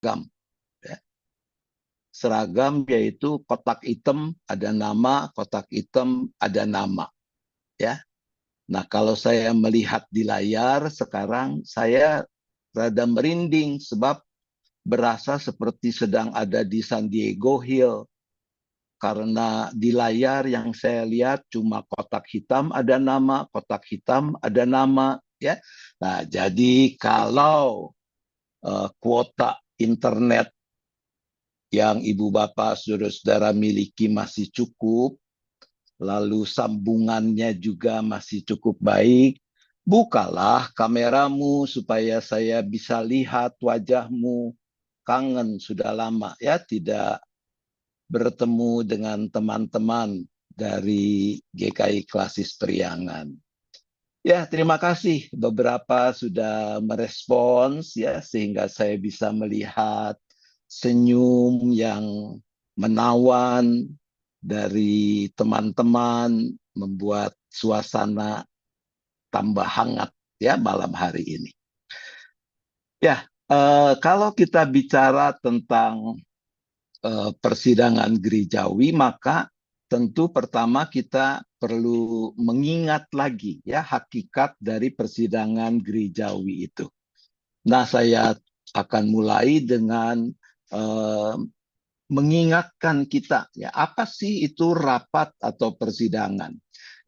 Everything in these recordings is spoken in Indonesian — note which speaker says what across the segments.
Speaker 1: Ya. Seragam yaitu kotak hitam ada nama, kotak hitam ada nama. Ya. Nah, kalau saya melihat di layar sekarang, saya rada merinding sebab berasa seperti sedang ada di San Diego Hill. Karena di layar yang saya lihat cuma kotak hitam ada nama, kotak hitam ada nama. Ya. Nah, jadi kalau kuota internet yang ibu bapak saudara-saudara miliki masih cukup, lalu sambungannya juga masih cukup baik, bukalah kameramu supaya saya bisa lihat wajahmu. Kangen sudah lama ya tidak bertemu dengan teman-teman dari GKI Klasis Priangan. Ya, terima kasih. Beberapa sudah merespons ya sehingga saya bisa melihat senyum yang menawan dari teman-teman membuat suasana tambah hangat ya malam hari ini. Ya, kalau kita bicara tentang persidangan gerejawi, maka tentu pertama kita perlu mengingat lagi ya hakikat dari persidangan gerejawi itu. Nah, saya akan mulai dengan eh, mengingatkan kita ya apa sih itu rapat atau persidangan.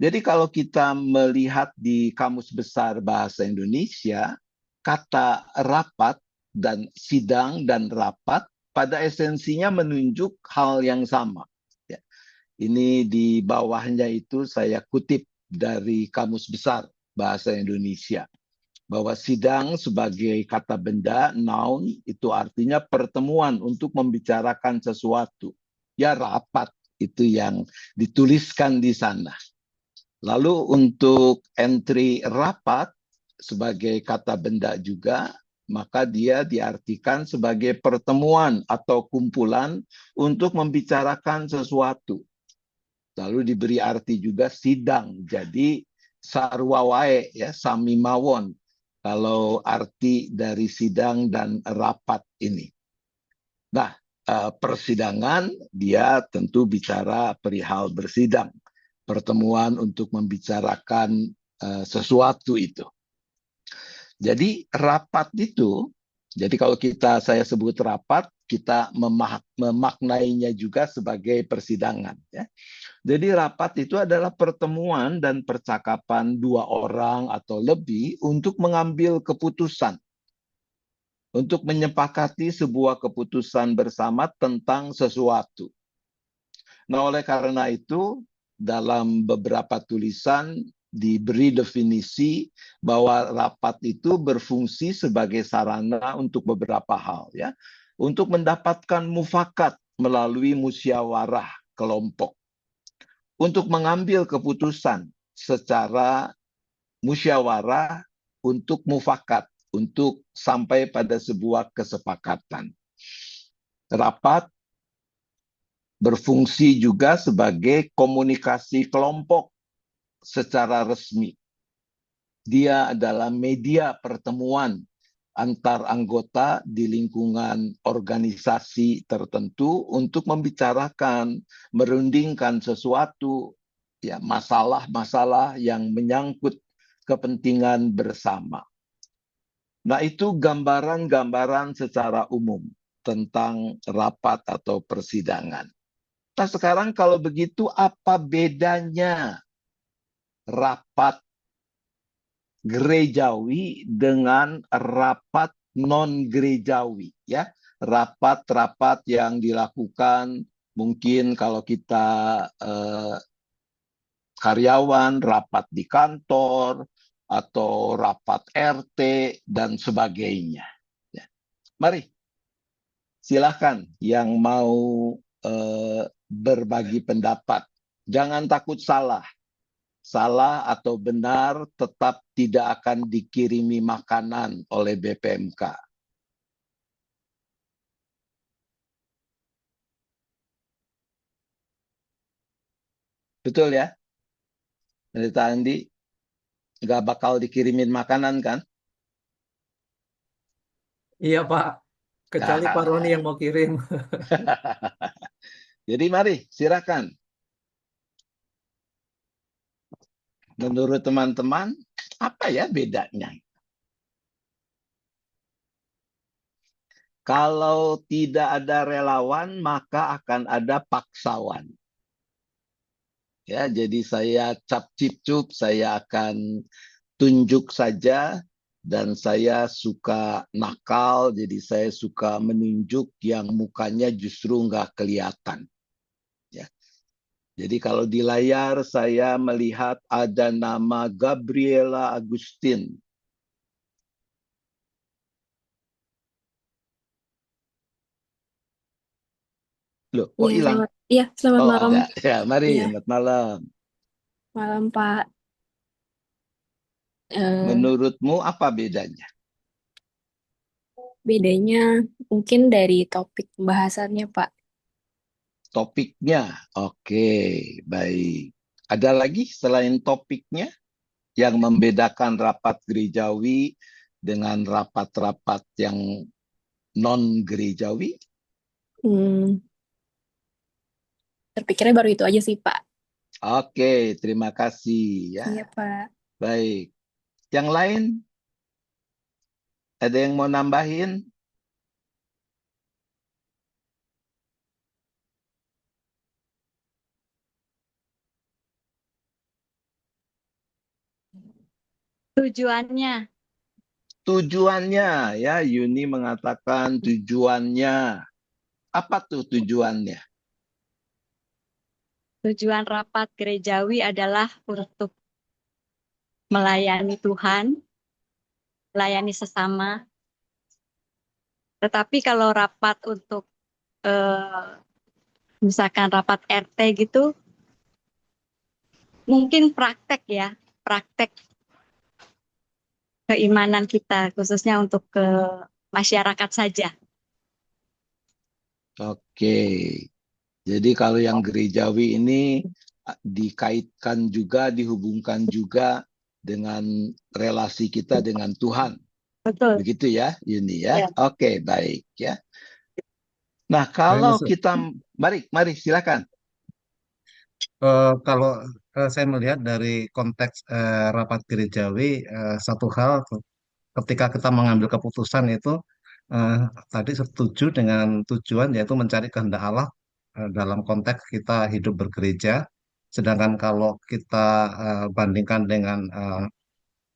Speaker 1: Jadi kalau kita melihat di Kamus Besar Bahasa Indonesia, kata rapat dan sidang dan rapat pada esensinya menunjuk hal yang sama. Ya. Ini di bawahnya itu saya kutip dari Kamus Besar Bahasa Indonesia bahwa sidang sebagai kata benda, noun, itu artinya pertemuan untuk membicarakan sesuatu. Ya rapat, itu yang dituliskan di sana. Lalu untuk entry rapat sebagai kata benda juga, maka dia diartikan sebagai pertemuan atau kumpulan untuk membicarakan sesuatu. Lalu diberi arti juga sidang. Jadi sarwa wae ya sami mawon kalau arti dari sidang dan rapat ini. Nah, persidangan dia tentu bicara perihal bersidang, pertemuan untuk membicarakan sesuatu itu. Jadi rapat itu, jadi kalau saya sebut rapat, kita memaknainya juga sebagai persidangan. Ya. Jadi rapat itu adalah pertemuan dan percakapan dua orang atau lebih untuk mengambil keputusan, untuk menyepakati sebuah keputusan bersama tentang sesuatu. Nah, oleh karena itu, dalam beberapa tulisan diberi definisi bahwa rapat itu berfungsi sebagai sarana untuk beberapa hal, ya, untuk mendapatkan mufakat melalui musyawarah kelompok, untuk mengambil keputusan secara musyawarah untuk mufakat, untuk sampai pada sebuah kesepakatan. Rapat berfungsi juga sebagai komunikasi kelompok secara resmi. Dia adalah media pertemuan antar anggota di lingkungan organisasi tertentu untuk membicarakan, merundingkan sesuatu, ya masalah-masalah yang menyangkut kepentingan bersama. Nah, itu gambaran-gambaran secara umum tentang rapat atau persidangan. Nah, sekarang kalau begitu apa bedanya rapat gerejawi dengan rapat non gerejawi ya, rapat-rapat yang dilakukan mungkin kalau kita karyawan rapat di kantor atau rapat RT dan sebagainya ya. Mari silakan yang mau berbagi pendapat, jangan takut salah. Salah atau benar tetap tidak akan dikirimi makanan oleh BPMK. Betul ya? Cerita Andi, nggak bakal dikirimin makanan kan?
Speaker 2: Iya Pak, Kecuali Pak Roni yang mau kirim.
Speaker 1: Jadi mari, silakan. Menurut teman-teman, apa ya bedanya? Kalau tidak ada relawan, maka akan ada paksawan. Ya, jadi saya cap cip cup, saya akan tunjuk saja dan saya suka nakal, jadi saya suka menunjuk yang mukanya justru nggak kelihatan. Ya. Jadi kalau di layar saya melihat ada nama Gabriela Agustin. Loh, kok
Speaker 3: Iya,
Speaker 1: hilang?
Speaker 3: selamat
Speaker 1: Oh,
Speaker 3: malam.
Speaker 1: ada. Ya, mari,
Speaker 3: Iya,
Speaker 1: selamat malam.
Speaker 3: malam Pak. Eh,
Speaker 1: Menurutmu apa bedanya?
Speaker 3: Bedanya mungkin dari topik pembahasannya, Pak.
Speaker 1: Topiknya. Oke, baik. Ada lagi selain topiknya yang membedakan rapat gerejawi dengan rapat-rapat yang non-gerejawi?
Speaker 3: Hmm, Terpikirnya baru itu aja sih, Pak.
Speaker 1: Oke, terima kasih ya.
Speaker 3: Iya, Pak.
Speaker 1: Baik. Yang lain, ada yang mau nambahin?
Speaker 4: Tujuannya,
Speaker 1: Tujuannya ya, Yuni mengatakan tujuannya. Apa tuh tujuannya?
Speaker 4: tujuan rapat gerejawi adalah untuk melayani Tuhan, melayani sesama. Tetapi kalau rapat untuk misalkan rapat RT gitu, mungkin praktek ya, praktek keimanan kita, khususnya untuk ke masyarakat saja.
Speaker 1: Oke. Jadi kalau yang gerejawi ini dikaitkan juga, dihubungkan juga dengan relasi kita dengan Tuhan.
Speaker 4: Betul.
Speaker 1: Begitu ya, Yuni ya.
Speaker 4: Ya.
Speaker 1: Oke, baik ya. Nah,
Speaker 2: Nah, ini
Speaker 1: kalau kita, mari silakan.
Speaker 2: kalau saya melihat dari konteks rapat gerejawi, satu hal ketika kita mengambil keputusan itu eh, tadi setuju dengan tujuan yaitu mencari kehendak Allah dalam konteks kita hidup bergereja. Sedangkan kalau kita bandingkan dengan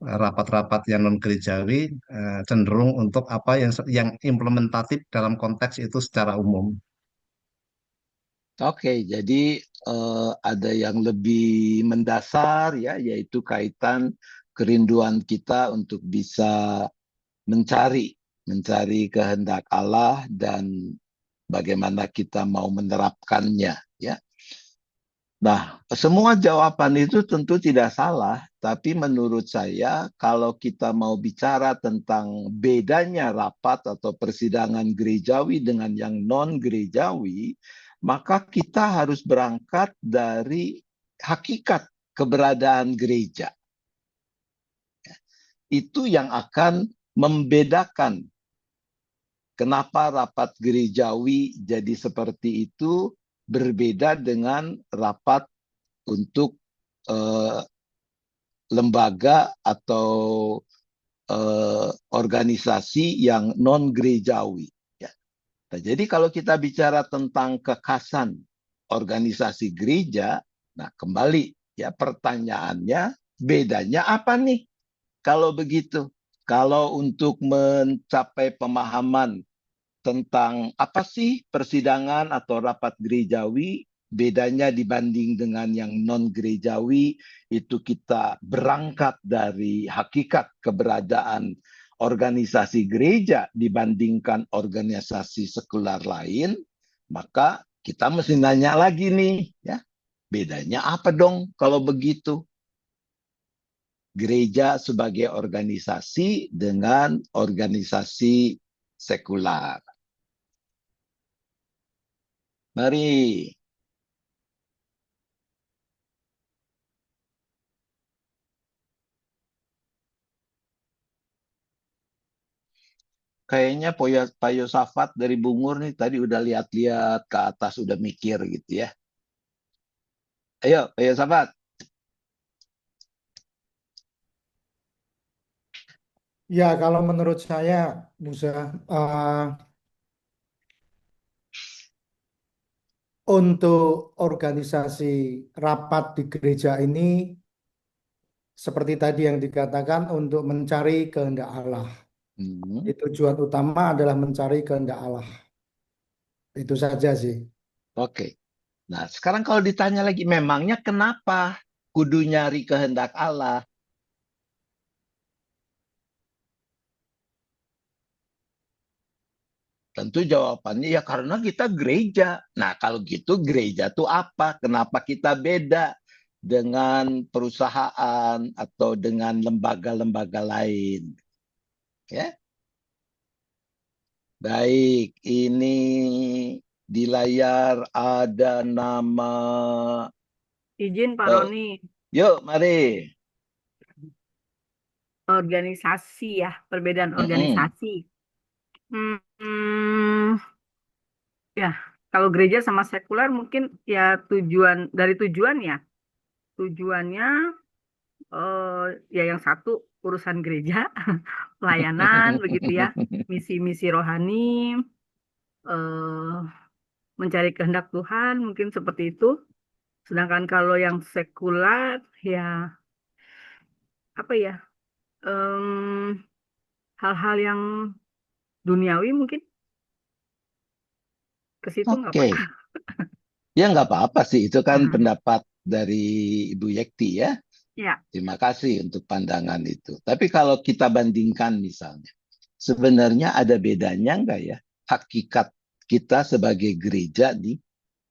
Speaker 2: rapat-rapat yang non gerejawi, cenderung untuk apa yang implementatif dalam konteks itu secara umum.
Speaker 1: Oke, jadi ada yang lebih mendasar ya, yaitu kaitan kerinduan kita untuk bisa mencari mencari kehendak Allah dan bagaimana kita mau menerapkannya ya. Nah, semua jawaban itu tentu tidak salah, tapi menurut saya kalau kita mau bicara tentang bedanya rapat atau persidangan gerejawi dengan yang non-gerejawi, maka kita harus berangkat dari hakikat keberadaan gereja. Itu yang akan membedakan kenapa rapat gerejawi jadi seperti itu berbeda dengan rapat untuk eh, lembaga atau organisasi yang non gerejawi. Ya. Nah, jadi kalau kita bicara tentang kekhasan organisasi gereja, nah kembali ya pertanyaannya bedanya apa nih kalau begitu? Kalau untuk mencapai pemahaman tentang apa sih persidangan atau rapat gerejawi, bedanya dibanding dengan yang non gerejawi, itu kita berangkat dari hakikat keberadaan organisasi gereja dibandingkan organisasi sekular lain, maka kita mesti nanya lagi nih, ya, bedanya apa dong kalau begitu? Gereja sebagai organisasi dengan organisasi sekular. Mari. Kayaknya Pak Yosafat dari Bungur nih tadi udah lihat-lihat ke atas, udah mikir gitu ya. Ayo, Pak Yosafat.
Speaker 5: Ya, kalau menurut saya, Musa, eh, untuk organisasi rapat di gereja ini, seperti tadi yang dikatakan, untuk mencari kehendak Allah.
Speaker 1: Hmm,
Speaker 5: Tujuan utama adalah mencari kehendak Allah. Itu saja sih.
Speaker 1: oke. Nah, sekarang kalau ditanya lagi, memangnya kenapa kudu nyari kehendak Allah? Tentu jawabannya ya karena kita gereja. Nah, kalau gitu gereja tuh apa? Kenapa kita beda dengan perusahaan atau dengan lembaga-lembaga lain? Ya, baik. Ini di layar ada nama.
Speaker 6: Izin Pak
Speaker 1: Oh,
Speaker 6: Roni,
Speaker 1: yuk, mari.
Speaker 6: organisasi ya, perbedaan
Speaker 1: Mm-mm.
Speaker 6: organisasi. Hmm, ya, kalau gereja sama sekuler mungkin ya tujuan ya, tujuannya ya yang satu urusan gereja, pelayanan begitu ya, misi-misi rohani, eh, mencari kehendak Tuhan mungkin seperti itu. Sedangkan kalau yang sekuler ya apa ya, em, hal-hal yang duniawi mungkin ke situ nggak Pak?
Speaker 1: Oke, ya nggak apa-apa sih. Itu kan pendapat dari Ibu Yekti ya.
Speaker 6: Ya,
Speaker 1: Terima kasih untuk pandangan itu. Tapi kalau kita bandingkan misalnya, sebenarnya ada bedanya nggak ya hakikat kita sebagai gereja nih,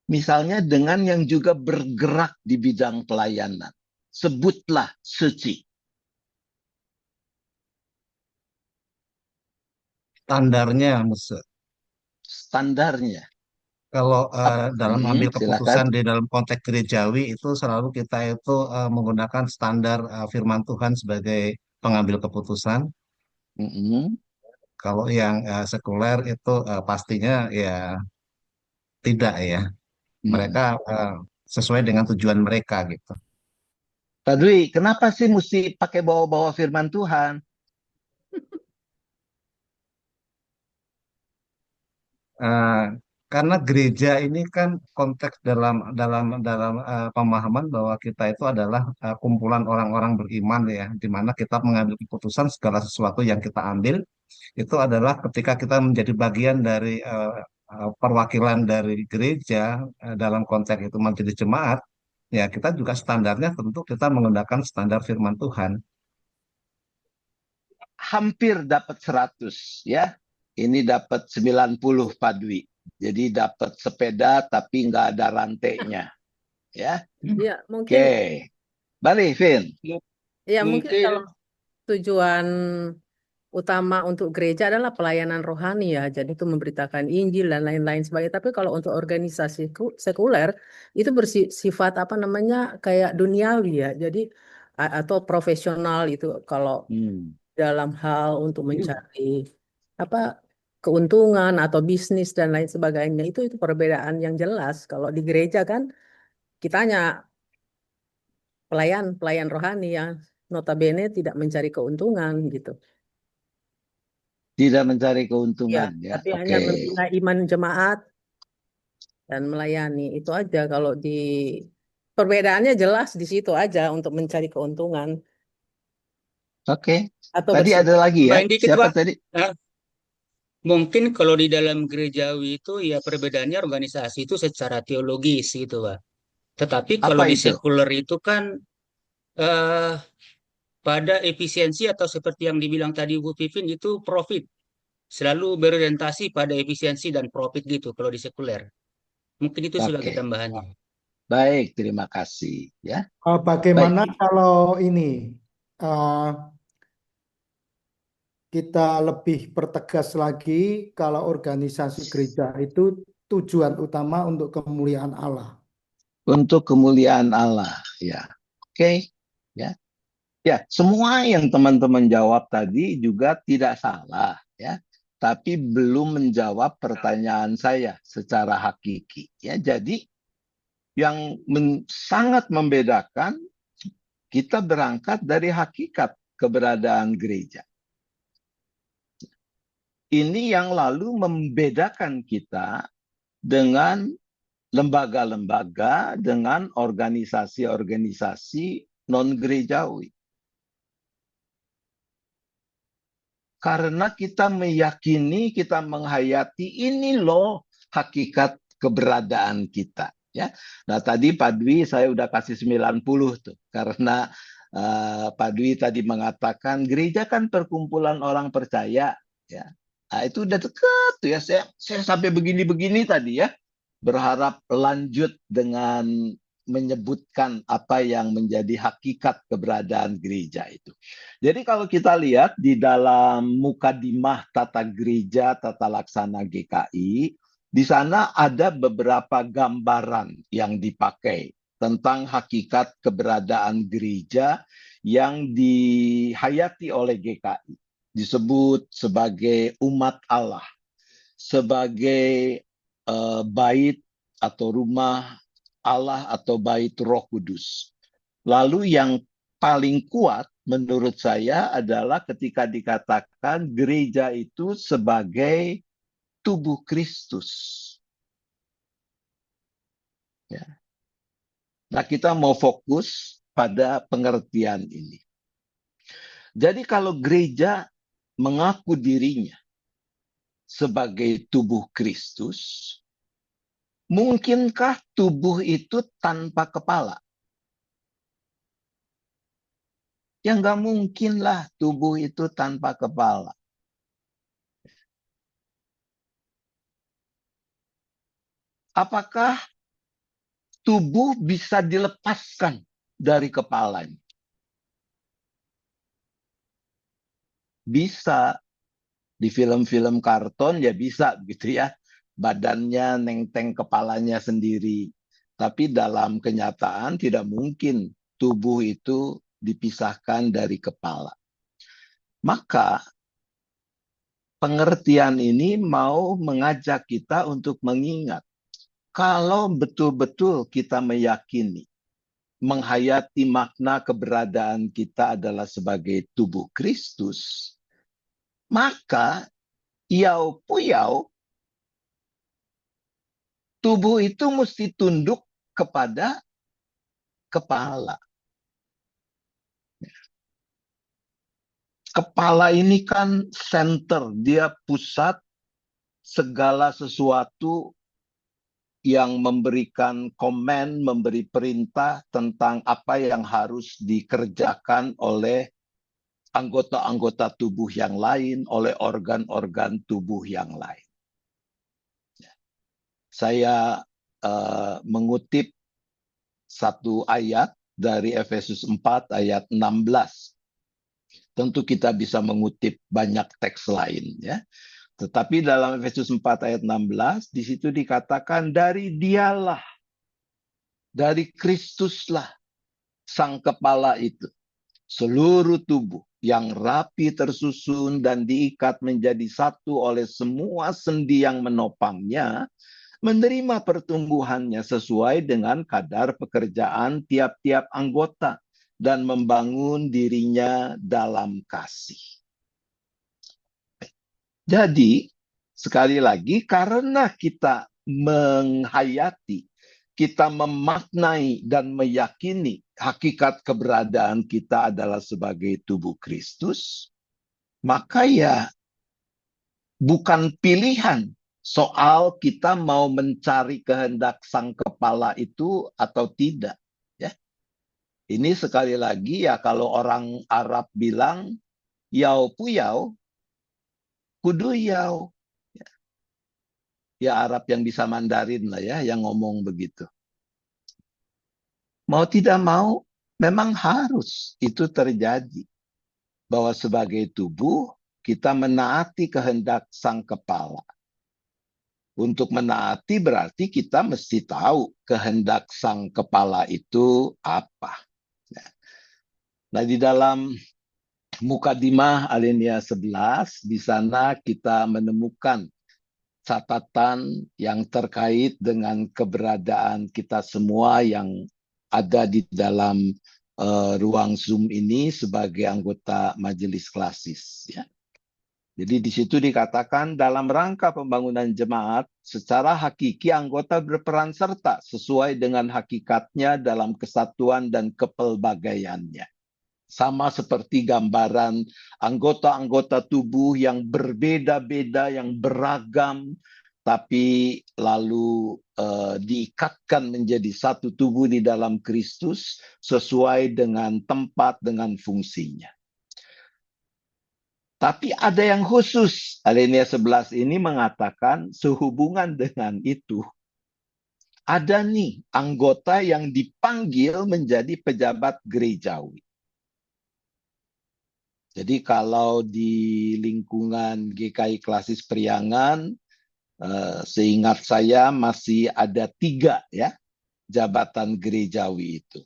Speaker 1: misalnya dengan yang juga bergerak di bidang pelayanan. Sebutlah suci.
Speaker 2: Standarnya, Musa.
Speaker 1: Standarnya.
Speaker 2: Kalau dalam ambil
Speaker 1: Silakan.
Speaker 2: keputusan di dalam konteks gerejawi itu selalu kita itu menggunakan standar firman Tuhan sebagai pengambil keputusan.
Speaker 1: Mm-mm.
Speaker 2: Kalau yang sekuler itu pastinya ya tidak ya.
Speaker 1: Mm.
Speaker 2: Mereka sesuai dengan tujuan mereka gitu.
Speaker 1: Pak Dwi, kenapa sih mesti pakai bawa-bawa firman Tuhan?
Speaker 2: Eh, karena gereja ini kan konteks dalam pemahaman bahwa kita itu adalah kumpulan orang-orang beriman ya, di mana kita mengambil keputusan segala sesuatu yang kita ambil itu adalah ketika kita menjadi bagian dari perwakilan dari gereja dalam konteks itu menjadi jemaat, ya kita juga standarnya tentu kita menggunakan standar firman Tuhan.
Speaker 1: Hampir dapat 100 ya. Ini dapat 90 Pak Dwi. Jadi dapat sepeda tapi nggak ada rantainya. Ya.
Speaker 7: Ya, mungkin
Speaker 1: Oke. Balik, Vin.
Speaker 7: ya mungkin
Speaker 8: Mungkin
Speaker 7: kalau tujuan utama untuk gereja adalah pelayanan rohani ya. Jadi itu memberitakan Injil dan lain-lain sebagainya. Tapi kalau untuk organisasi sekuler itu bersifat apa namanya kayak duniawi ya. Jadi atau profesional itu kalau dalam hal untuk mencari apa keuntungan atau bisnis dan lain sebagainya itu perbedaan yang jelas. Kalau di gereja kan kita hanya pelayan rohani yang notabene tidak mencari keuntungan gitu.
Speaker 1: Tidak mencari
Speaker 7: Ya,
Speaker 1: keuntungan ya.
Speaker 7: tapi hanya
Speaker 1: Oke.
Speaker 7: membina iman jemaat dan melayani. Itu aja kalau di perbedaannya jelas di situ aja untuk mencari keuntungan
Speaker 1: Oke.
Speaker 7: atau
Speaker 1: Tadi ada lagi ya.
Speaker 8: tambahin dikit,
Speaker 1: Siapa
Speaker 8: Pak.
Speaker 1: tadi?
Speaker 8: Nah, mungkin kalau di dalam gerejawi itu ya perbedaannya organisasi itu secara teologis gitu, Pak. Tetapi kalau
Speaker 1: Apa
Speaker 8: di
Speaker 1: itu?
Speaker 8: sekuler itu kan eh, pada efisiensi atau seperti yang dibilang tadi Bu Pipin itu profit. Selalu berorientasi pada efisiensi dan profit gitu kalau di sekuler. Mungkin itu sebagai
Speaker 1: Oke.
Speaker 8: tambahannya.
Speaker 1: Baik, terima kasih ya.
Speaker 5: Bagaimana
Speaker 1: Baik.
Speaker 5: kalau ini eh, kita lebih pertegas lagi kalau organisasi gereja itu tujuan utama untuk kemuliaan Allah.
Speaker 1: Untuk kemuliaan Allah ya. Oke. Ya. Ya, semua yang teman-teman jawab tadi juga tidak salah ya. tapi belum menjawab pertanyaan saya secara hakiki. Ya, jadi yang sangat membedakan, kita berangkat dari hakikat keberadaan gereja. Ini yang lalu membedakan kita dengan lembaga-lembaga, dengan organisasi-organisasi non-gerejawi. Karena kita meyakini, kita menghayati, ini loh hakikat keberadaan kita. Ya. Nah tadi Pak Dwi saya udah kasih 90 tuh. Karena Pak Dwi tadi mengatakan gereja kan perkumpulan orang percaya. Ya. Nah, itu udah dekat tuh ya. Saya sampai begini-begini tadi ya. Berharap lanjut dengan menyebutkan apa yang menjadi hakikat keberadaan gereja itu. Jadi kalau kita lihat di dalam Mukadimah Tata Gereja Tata Laksana GKI, di sana ada beberapa gambaran yang dipakai tentang hakikat keberadaan gereja yang dihayati oleh GKI. Disebut sebagai umat Allah, sebagai bait atau rumah Allah atau bait Roh Kudus. Lalu yang paling kuat menurut saya adalah ketika dikatakan gereja itu sebagai tubuh Kristus. Ya. Nah, kita mau fokus pada pengertian ini. Jadi kalau gereja mengaku dirinya sebagai tubuh Kristus, mungkinkah tubuh itu tanpa kepala? Ya nggak mungkin lah tubuh itu tanpa kepala. Apakah tubuh bisa dilepaskan dari kepalanya? Bisa. Di film-film karton ya bisa gitu ya. Badannya nenteng kepalanya sendiri. Tapi dalam kenyataan tidak mungkin tubuh itu dipisahkan dari kepala. Maka pengertian ini mau mengajak kita untuk mengingat. Kalau betul-betul kita meyakini, menghayati makna keberadaan kita adalah sebagai tubuh Kristus, maka yau-puyau tubuh itu mesti tunduk kepada kepala. Kepala ini kan center, dia pusat segala sesuatu yang memberikan komen, memberi perintah tentang apa yang harus dikerjakan oleh anggota-anggota tubuh yang lain, oleh organ-organ tubuh yang lain. Saya mengutip satu ayat dari Efesus 4 ayat 16. Tentu kita bisa mengutip banyak teks lain, ya. Tetapi dalam Efesus 4 ayat 16, di situ dikatakan dari dialah, dari Kristuslah sang kepala itu, seluruh tubuh yang rapi tersusun dan diikat menjadi satu oleh semua sendi yang menopangnya, menerima pertumbuhannya sesuai dengan kadar pekerjaan tiap-tiap anggota dan membangun dirinya dalam kasih. Jadi, sekali lagi, karena kita menghayati, kita memaknai dan meyakini hakikat keberadaan kita adalah sebagai tubuh Kristus, maka ya bukan pilihan soal kita mau mencari kehendak sang kepala itu atau tidak. Ya. Ini sekali lagi ya kalau orang Arab bilang, yau puyau, kudu yau. Ya Arab yang bisa Mandarin lah ya, yang ngomong begitu. Mau tidak mau, memang harus itu terjadi. Bahwa sebagai tubuh, kita menaati kehendak sang kepala. Untuk menaati berarti kita mesti tahu kehendak sang kepala itu apa. Nah di dalam Mukadimah alinea 11, di sana kita menemukan catatan yang terkait dengan keberadaan kita semua yang ada di dalam ruang Zoom ini sebagai anggota majelis klasis. Ya. Jadi di situ dikatakan dalam rangka pembangunan jemaat, secara hakiki anggota berperan serta sesuai dengan hakikatnya dalam kesatuan dan kepelbagaiannya. Sama seperti gambaran anggota-anggota tubuh yang berbeda-beda, yang beragam, tapi lalu diikatkan menjadi satu tubuh di dalam Kristus sesuai dengan tempat, dengan fungsinya. Tapi ada yang khusus. Alinea 11 ini mengatakan sehubungan dengan itu, ada nih anggota yang dipanggil menjadi pejabat gerejawi. Jadi kalau di lingkungan GKI Klasis Priangan, seingat saya masih ada 3 ya jabatan gerejawi itu.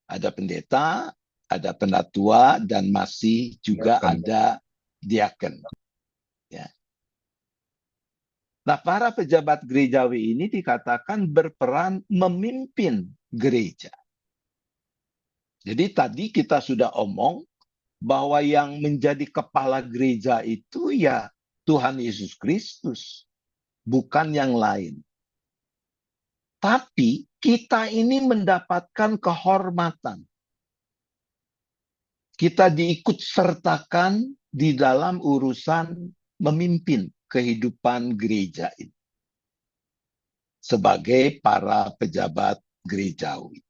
Speaker 1: Ada pendeta, ada penatua, dan masih juga ada diaken. Ya. Nah, para pejabat gerejawi ini dikatakan berperan memimpin gereja. Jadi tadi kita sudah omong bahwa yang menjadi kepala gereja itu ya Tuhan Yesus Kristus, bukan yang lain. Tapi kita ini mendapatkan kehormatan. Kita diikut sertakan di dalam urusan memimpin kehidupan gereja ini sebagai para pejabat gerejawi.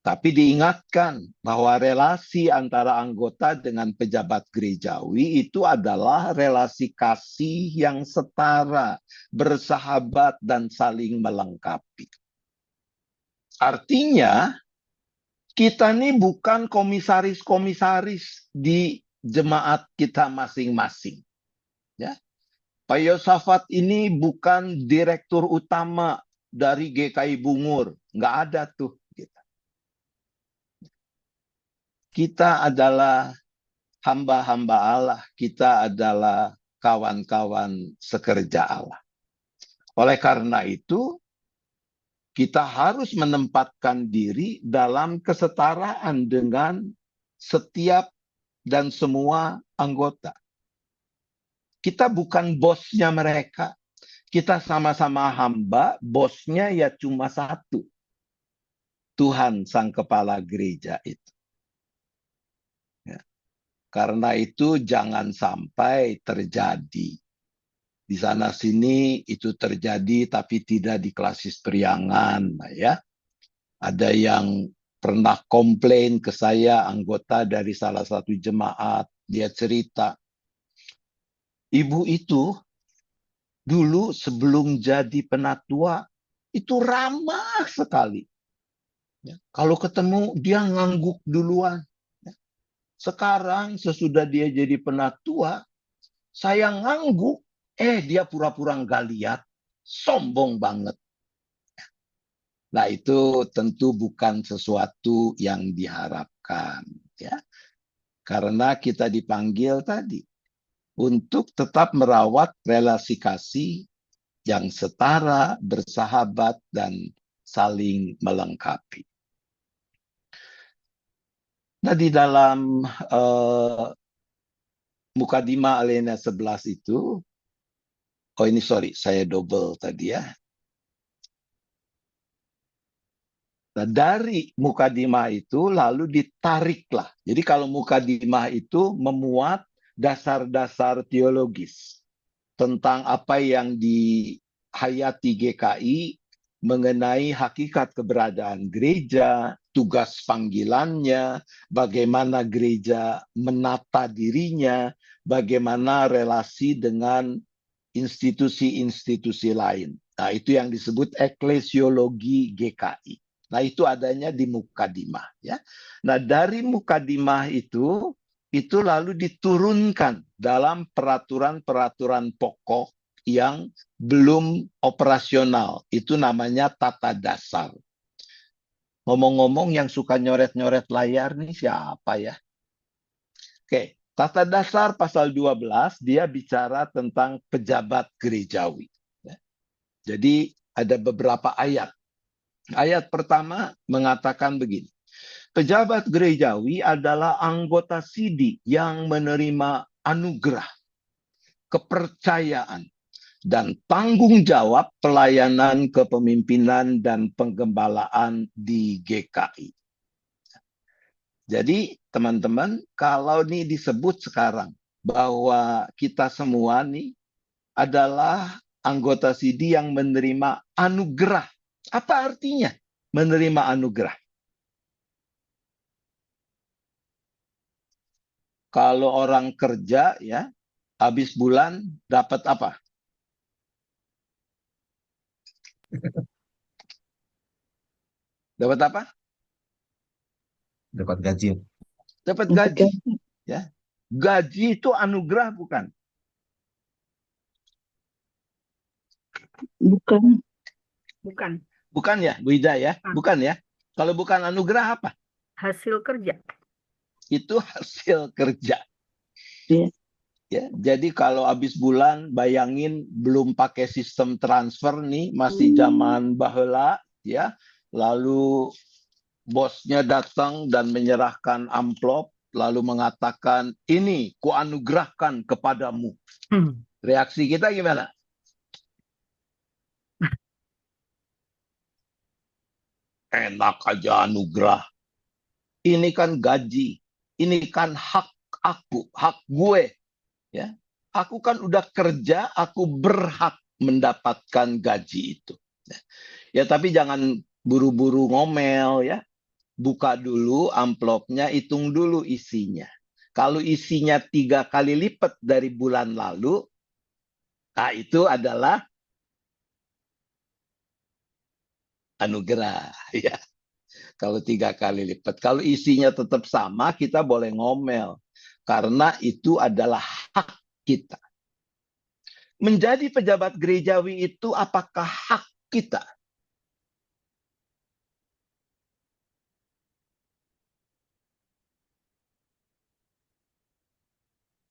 Speaker 1: Tapi diingatkan bahwa relasi antara anggota dengan pejabat gerejawi itu adalah relasi kasih yang setara, bersahabat, dan saling melengkapi. Artinya, kita ini bukan komisaris-komisaris di jemaat kita masing-masing. Ya. Pak Yosafat ini bukan direktur utama dari GKI Bungur. Nggak ada tuh. Kita adalah hamba-hamba Allah. Kita adalah kawan-kawan sekerja Allah. Oleh karena itu, kita harus menempatkan diri dalam kesetaraan dengan setiap dan semua anggota. Kita bukan bosnya mereka. Kita sama-sama hamba, bosnya ya cuma satu. Tuhan Sang Kepala Gereja itu. Ya. Karena itu jangan sampai terjadi. Di sana-sini itu terjadi tapi tidak di Klasis Priangan. Ya. Ada yang pernah komplain ke saya, anggota dari salah satu jemaat. Dia cerita, ibu itu dulu sebelum jadi penatua itu ramah sekali. Ya. Kalau ketemu dia ngangguk duluan. Ya. Sekarang sesudah dia jadi penatua, saya ngangguk, dia pura-pura nggak lihat, sombong banget. Nah itu tentu bukan sesuatu yang diharapkan. Ya. Karena kita dipanggil tadi untuk tetap merawat relasi kasih yang setara, bersahabat, dan saling melengkapi. Nah, di dalam Mukadimah alinea 11 itu, saya double tadi ya. Nah, dari Mukadimah itu lalu ditariklah. Jadi kalau Mukadimah itu memuat dasar-dasar teologis tentang apa yang dihayati GKI mengenai hakikat keberadaan gereja, tugas panggilannya, bagaimana gereja menata dirinya, bagaimana relasi dengan institusi-institusi lain. Nah, itu yang disebut eklesiologi GKI. Nah, itu adanya di Mukadimah. Ya. Nah, dari Mukadimah itu lalu diturunkan dalam peraturan-peraturan pokok yang belum operasional. Itu namanya tata dasar. Ngomong-ngomong yang suka nyoret-nyoret layar nih siapa ya? Oke, Tata Dasar pasal 12 dia bicara tentang pejabat gerejawi. Ya. Jadi ada beberapa ayat. Ayat pertama mengatakan begini. Pejabat gerejawi adalah anggota sidi yang menerima anugerah, kepercayaan, dan tanggung jawab pelayanan kepemimpinan dan penggembalaan di GKI. Jadi teman-teman, kalau ini disebut sekarang bahwa kita semua nih adalah anggota sidi yang menerima anugerah. Apa artinya menerima anugerah? Kalau orang kerja ya, habis bulan dapat apa? Dapat apa?
Speaker 2: Dapat gaji.
Speaker 1: Dapat gaji. Ya. Gaji itu anugerah bukan?
Speaker 4: Bukan.
Speaker 6: Bukan.
Speaker 1: Bukan ya, Bu Ida ya? Bukan ya? Kalau bukan anugerah apa?
Speaker 6: Hasil kerja.
Speaker 1: Itu hasil kerja.
Speaker 4: Iya.
Speaker 1: Ya, jadi kalau habis bulan bayangin belum pakai sistem transfer nih, masih zaman baheula ya. Lalu bosnya datang dan menyerahkan amplop lalu mengatakan, "Ini kuanugerahkan kepadamu." Reaksi kita gimana? Enak aja anugerah. Ini kan gaji. Ini kan hak aku, hak gue. Ya, aku kan udah kerja, aku berhak mendapatkan gaji itu. Ya, tapi jangan buru-buru ngomel ya. Buka dulu amplopnya, hitung dulu isinya. Kalau isinya 3 kali lipat dari bulan lalu, nah itu adalah anugerah ya. Kalau 3 kali lipat. Kalau isinya tetap sama, kita boleh ngomel. Karena itu adalah hak kita. Menjadi pejabat gerejawi itu apakah hak kita?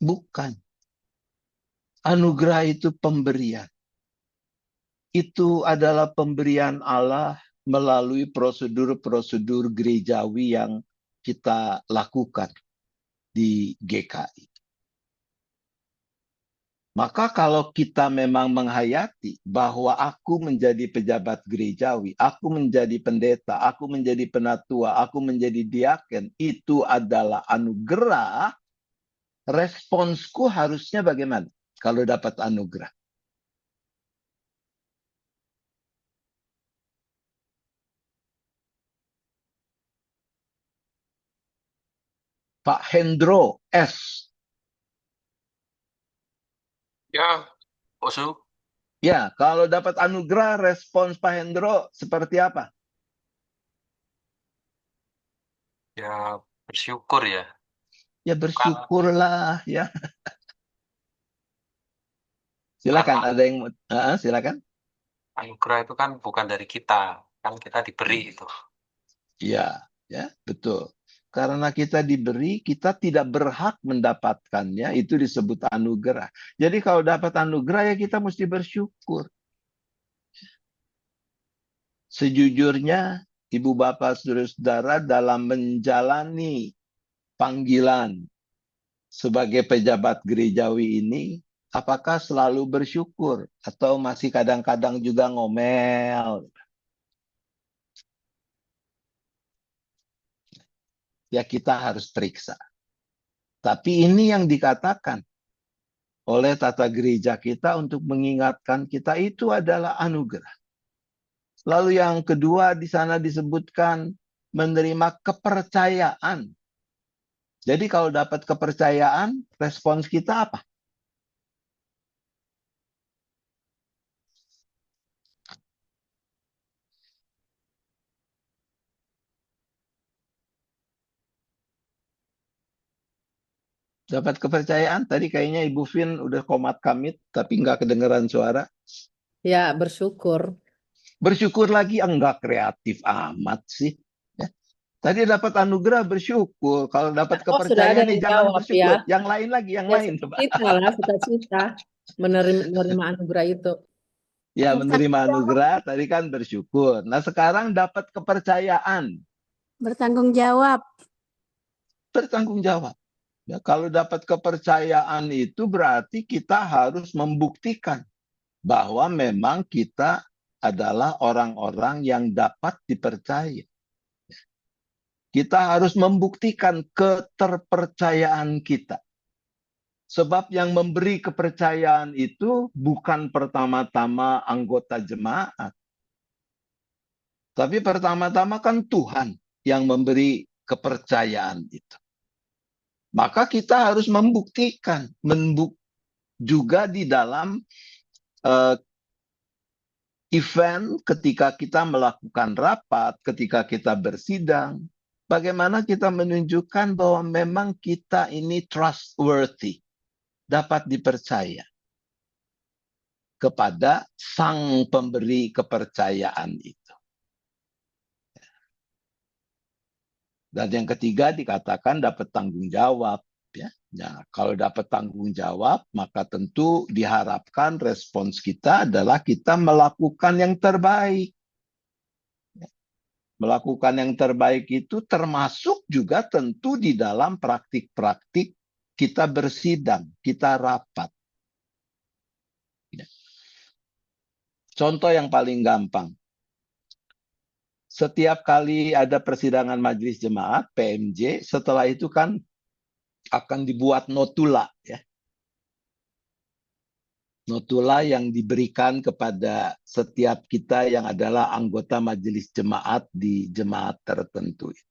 Speaker 1: Bukan. Anugerah itu pemberian. Itu adalah pemberian Allah melalui prosedur-prosedur gerejawi yang kita lakukan di GKI. Maka kalau kita memang menghayati bahwa aku menjadi pejabat gerejawi, aku menjadi pendeta, aku menjadi penatua, aku menjadi diaken, itu adalah anugerah, responsku harusnya bagaimana kalau dapat anugerah? Pak Hendro S.
Speaker 9: Ya, Osu,
Speaker 1: Ya, kalau dapat anugerah, respons Pak Hendro seperti apa?
Speaker 9: ya bersyukur ya.
Speaker 1: Ya
Speaker 9: Kan
Speaker 1: bersyukurlah ya. Silakan,
Speaker 9: karena
Speaker 1: ada yang silakan.
Speaker 9: anugerah itu kan bukan dari kita, kan kita diberi itu.
Speaker 1: Iya, ya, betul. Karena kita diberi, kita tidak berhak mendapatkannya, itu disebut anugerah. Jadi kalau dapat anugerah ya kita mesti bersyukur. Sejujurnya, Ibu Bapak Saudara-saudara dalam menjalani panggilan sebagai pejabat gerejawi ini, apakah selalu bersyukur atau masih kadang-kadang juga ngomel? Ya kita harus periksa. Tapi ini yang dikatakan oleh tata gereja kita untuk mengingatkan kita itu adalah anugerah. Lalu yang kedua di sana disebutkan menerima kepercayaan. Jadi kalau dapat kepercayaan, respons kita apa? Dapat kepercayaan, tadi kayaknya Ibu Vin udah komat kamit, tapi nggak kedengeran suara.
Speaker 7: Ya, bersyukur.
Speaker 1: Bersyukur lagi, enggak kreatif amat sih. Ya. Tadi dapat anugerah bersyukur. Kalau dapat
Speaker 7: Oh, sudah ada
Speaker 1: kepercayaan nih
Speaker 7: yang
Speaker 1: jangan
Speaker 7: jawab
Speaker 1: bersyukur.
Speaker 7: ya.
Speaker 1: Yang lain lagi, yang
Speaker 7: Ya,
Speaker 1: lain coba.
Speaker 7: sukacita lah, sukacita menerima anugerah itu.
Speaker 1: Ya, menerima
Speaker 4: Bertanggung jawab.
Speaker 1: anugerah tadi kan bersyukur. Nah, sekarang dapat kepercayaan,
Speaker 4: Bertanggung jawab.
Speaker 1: bertanggung jawab. Ya, kalau dapat kepercayaan itu berarti kita harus membuktikan bahwa memang kita adalah orang-orang yang dapat dipercaya. Kita harus membuktikan keterpercayaan kita. Sebab yang memberi kepercayaan itu bukan pertama-tama anggota jemaat. Tapi pertama-tama kan Tuhan yang memberi kepercayaan itu. Maka kita harus membuktikan. Juga di dalam event ketika kita melakukan rapat, ketika kita bersidang. Bagaimana kita menunjukkan bahwa memang kita ini trustworthy. Dapat dipercaya kepada sang pemberi kepercayaan itu. Dan yang ketiga dikatakan dapat tanggung jawab. Ya. Nah, kalau dapat tanggung jawab, maka tentu diharapkan respons kita adalah kita melakukan yang terbaik. Ya. Melakukan yang terbaik itu termasuk juga tentu di dalam praktik-praktik kita bersidang, kita rapat. Ya. Contoh yang paling gampang. Setiap kali ada persidangan majelis jemaat, PMJ, setelah itu kan akan dibuat notula. Ya. Notula yang diberikan kepada setiap kita yang adalah anggota majelis jemaat di jemaat tertentu itu.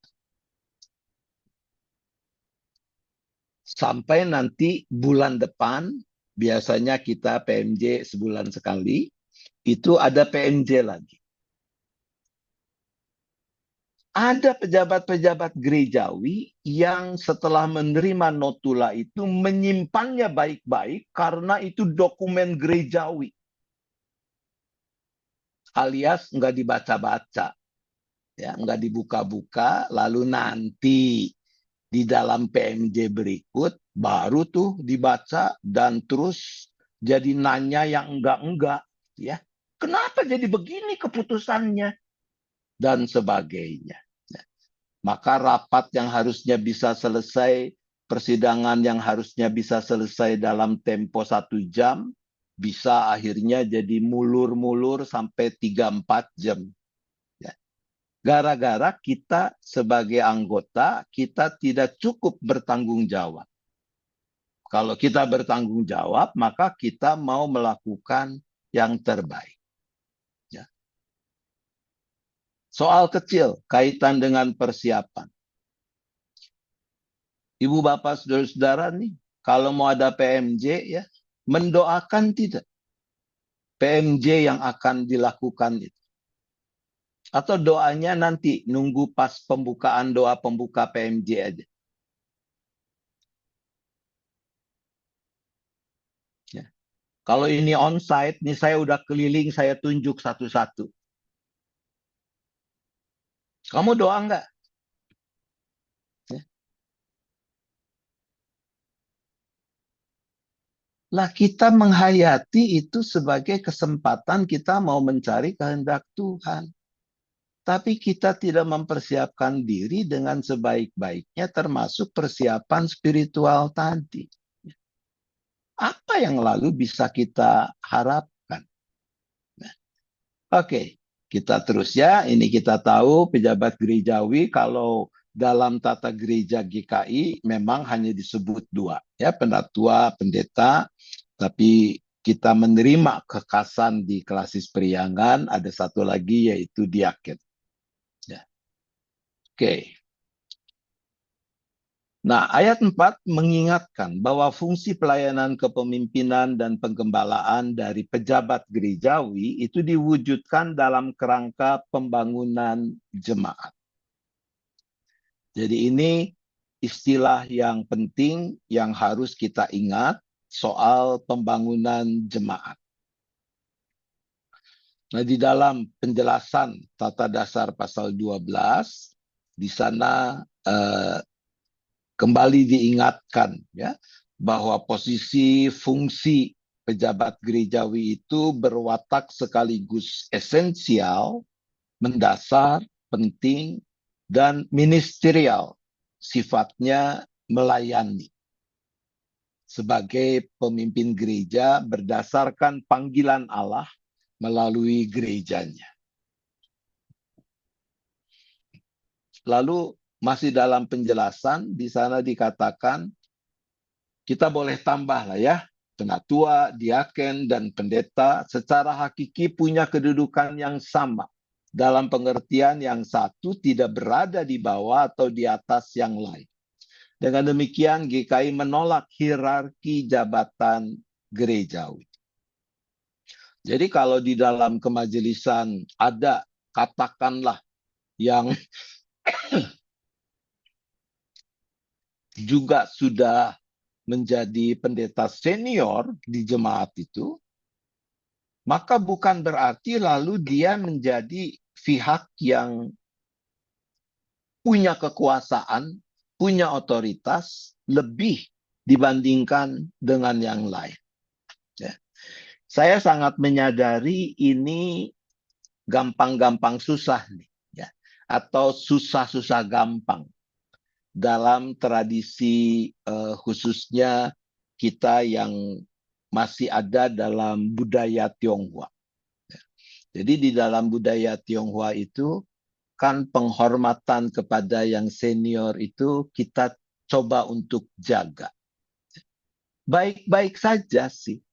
Speaker 1: Sampai nanti bulan depan, biasanya kita PMJ sebulan sekali, itu ada PMJ lagi. Ada pejabat-pejabat gerejawi yang setelah menerima notula itu menyimpannya baik-baik karena itu dokumen gerejawi. Alias nggak dibaca-baca, ya, nggak dibuka-buka, lalu nanti di dalam PMJ berikut baru tuh dibaca dan terus jadi nanya yang enggak-enggak, ya. Kenapa jadi begini keputusannya? Dan sebagainya. Maka rapat yang harusnya bisa selesai, persidangan yang harusnya bisa selesai dalam tempo 1 jam, bisa akhirnya jadi mulur-mulur sampai 3-4 jam. Gara-gara kita sebagai anggota, kita tidak cukup bertanggung jawab. Kalau kita bertanggung jawab, maka kita mau melakukan yang terbaik. Ya. Soal kecil, kaitan dengan persiapan. Ibu, bapak, saudara-saudara nih, kalau mau ada PMJ, ya, mendoakan tidak PMJ yang akan dilakukan itu. Atau doanya nanti nunggu pas pembukaan doa pembuka PMJ aja. Ya. Kalau ini onsite, nih saya udah keliling, saya tunjuk satu-satu. Kamu doa enggak? Ya. Lah kita menghayati itu sebagai kesempatan kita mau mencari kehendak Tuhan. Tapi kita tidak mempersiapkan diri dengan sebaik-baiknya termasuk persiapan spiritual tadi. Apa yang lalu bisa kita harapkan? Nah, oke, kita terus ya. Ini kita tahu pejabat gerejawi kalau dalam tata gereja GKI memang hanya disebut 2. Ya, pendatua, pendeta. Tapi kita menerima kekasan di klasis periangan. Ada satu lagi yaitu diaken. Oke. Nah, ayat 4 mengingatkan bahwa fungsi pelayanan kepemimpinan dan penggembalaan dari pejabat gerejawi itu diwujudkan dalam kerangka pembangunan jemaat. Jadi ini istilah yang penting yang harus kita ingat soal pembangunan jemaat. Nah, di dalam penjelasan tata dasar pasal 12, Di sana kembali diingatkan ya bahwa posisi fungsi pejabat gerejawi itu berwatak sekaligus esensial, mendasar, penting, dan ministerial, sifatnya melayani sebagai pemimpin gereja berdasarkan panggilan Allah melalui gerejanya. Lalu masih dalam penjelasan di sana dikatakan kita boleh tambah lah ya, penatua, diaken, dan pendeta secara hakiki punya kedudukan yang sama. Dalam pengertian yang satu tidak berada di bawah atau di atas yang lain. Dengan demikian GKI menolak hierarki jabatan gerejawi. Jadi kalau di dalam kemajelisan ada katakanlah yang juga sudah menjadi pendeta senior di jemaat itu, maka bukan berarti lalu dia menjadi pihak yang punya kekuasaan, punya otoritas lebih dibandingkan dengan yang lain. Ya. Saya sangat menyadari ini gampang-gampang susah nih, ya, atau susah-susah gampang dalam tradisi khususnya kita yang masih ada dalam budaya Tionghoa. Jadi di dalam budaya Tionghoa itu kan penghormatan kepada yang senior itu kita coba untuk jaga. Baik-baik saja sih.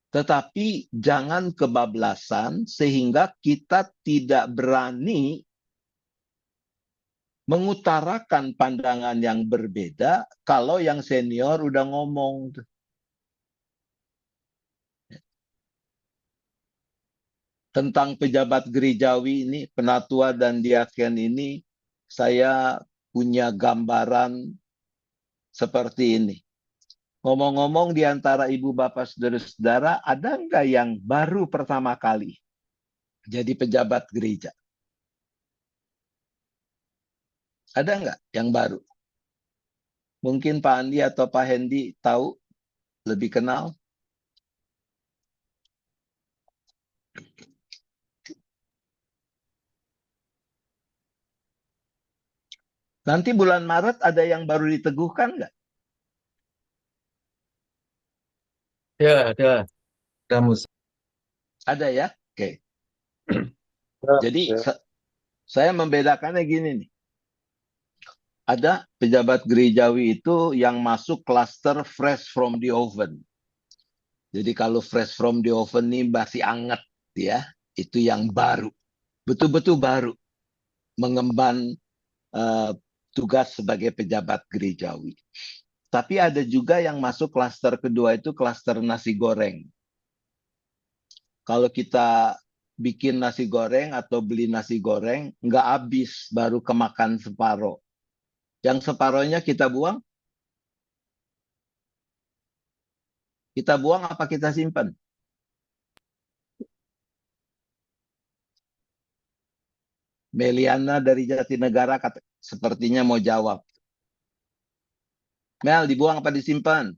Speaker 1: Tetapi jangan kebablasan sehingga kita tidak berani mengutarakan pandangan yang berbeda kalau yang senior udah ngomong. Tentang pejabat gerejawi ini, penatua dan diaken ini, saya punya gambaran seperti ini. Ngomong-ngomong di antara ibu bapak saudara-saudara, ada enggak yang baru pertama kali jadi pejabat gereja? Ada enggak yang baru? Mungkin Pak Andi atau Pak Hendi tahu, lebih kenal. Nanti bulan Maret ada yang baru diteguhkan enggak?
Speaker 8: Ya, ada.
Speaker 1: Ada ya? Oke.
Speaker 8: Ya,
Speaker 1: Jadi
Speaker 8: ya.
Speaker 1: saya membedakannya gini nih. Ada pejabat gerejawi itu yang masuk klaster fresh from the oven. Jadi kalau fresh from the oven ini masih anget ya, itu yang baru. Betul-betul baru mengemban tugas sebagai pejabat gerejawi. Tapi ada juga yang masuk klaster kedua itu klaster nasi goreng. Kalau kita bikin nasi goreng atau beli nasi goreng, nggak habis, baru kemakan separoh. Yang separohnya kita buang? Kita buang apa kita simpan? Meliana dari Jatinegara sepertinya mau jawab. Mel, dibuang apa disimpan?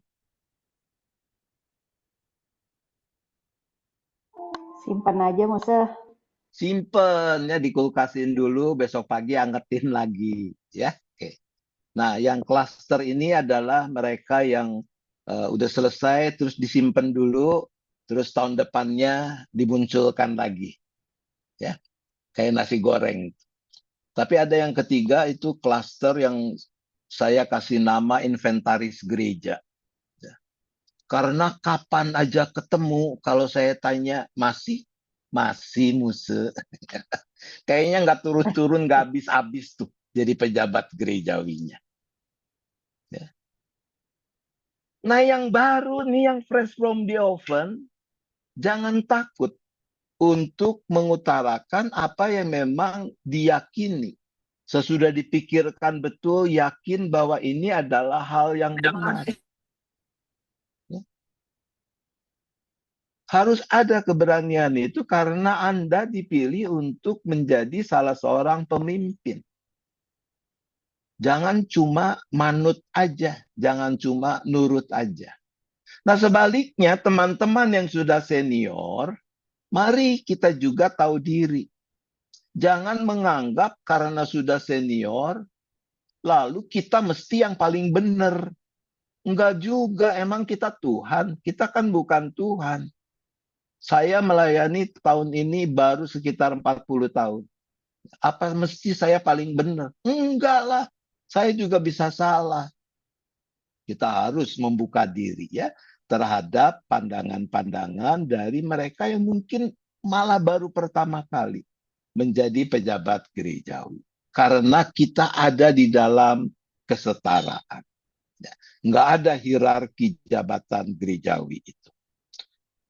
Speaker 10: Simpan aja, Musa.
Speaker 1: Simpen ya, dikulkasin dulu, besok pagi angetin lagi ya. Oke. Nah, yang klaster ini adalah mereka yang udah selesai terus disimpan dulu, terus tahun depannya dimunculkan lagi. Ya. Kayak nasi goreng. Tapi ada yang ketiga itu klaster yang saya kasih nama inventaris gereja. Ya. Karena kapan aja ketemu, kalau saya tanya masih Musa. Kayaknya nggak turun-turun, nggak habis-habis tuh jadi pejabat gerejawinya. Ya. Nah yang baru nih, yang fresh from the oven, jangan takut untuk mengutarakan apa yang memang diyakini. Sesudah dipikirkan betul, yakin bahwa ini adalah hal yang benar. Ya. Harus ada keberanian itu karena Anda dipilih untuk menjadi salah seorang pemimpin. Jangan cuma manut aja, jangan cuma nurut aja. Nah, sebaliknya teman-teman yang sudah senior, mari kita juga tahu diri. Jangan menganggap karena sudah senior, lalu kita mesti yang paling benar. Enggak juga, emang kita Tuhan. Kita kan bukan Tuhan. Saya melayani tahun ini baru sekitar 40 tahun. Apa mesti saya paling benar? Enggak lah, saya juga bisa salah. Kita harus membuka diri ya terhadap pandangan-pandangan dari mereka yang mungkin malah baru pertama kali menjadi pejabat gerejawi. Karena kita ada di dalam kesetaraan. Ya, nggak ada hierarki jabatan gerejawi itu.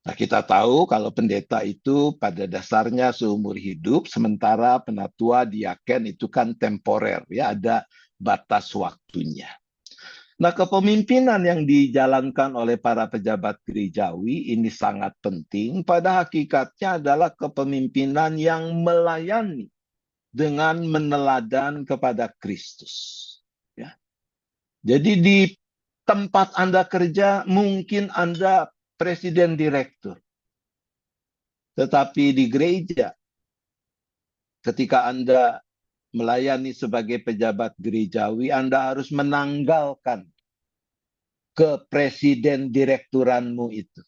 Speaker 1: Nah, kita tahu kalau pendeta itu pada dasarnya seumur hidup, sementara penatua diaken itu kan temporer, ya ada batas waktunya. Nah, kepemimpinan yang dijalankan oleh para pejabat gerejawi ini sangat penting. Pada hakikatnya adalah kepemimpinan yang melayani dengan meneladan kepada Kristus. Ya. Jadi di tempat Anda kerja mungkin Anda presiden direktur. Tetapi di gereja, ketika Anda melayani sebagai pejabat gerejawi, Anda harus menanggalkan kepresiden direkturanmu itu.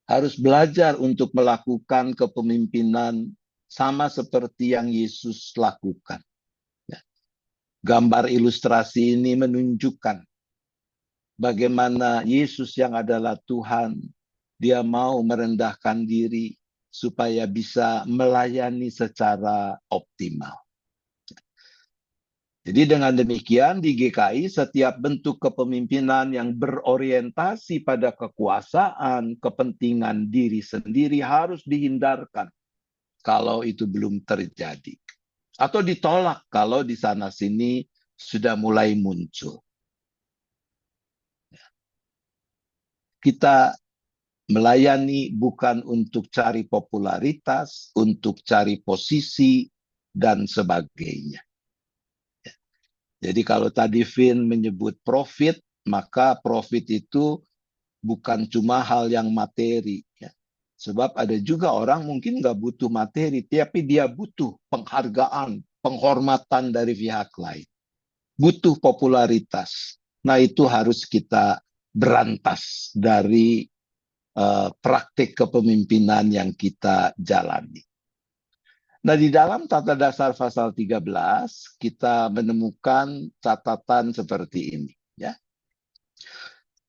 Speaker 1: Harus belajar untuk melakukan kepemimpinan sama seperti yang Yesus lakukan. Ya. Gambar ilustrasi ini menunjukkan bagaimana Yesus yang adalah Tuhan, dia mau merendahkan diri supaya bisa melayani secara optimal. Jadi dengan demikian di GKI setiap bentuk kepemimpinan yang berorientasi pada kekuasaan, kepentingan diri sendiri harus dihindarkan kalau itu belum terjadi. Atau ditolak kalau di sana-sini sudah mulai muncul. Kita melayani bukan untuk cari popularitas, untuk cari posisi, dan sebagainya. Jadi kalau tadi Vin menyebut profit, maka profit itu bukan cuma hal yang materi. Ya. Sebab ada juga orang mungkin nggak butuh materi, tapi dia butuh penghargaan, penghormatan dari pihak lain. Butuh popularitas. Nah itu harus kita berantas dari praktik kepemimpinan yang kita jalani. Nah, di dalam Tata Dasar pasal 13, kita menemukan catatan seperti ini. Ya.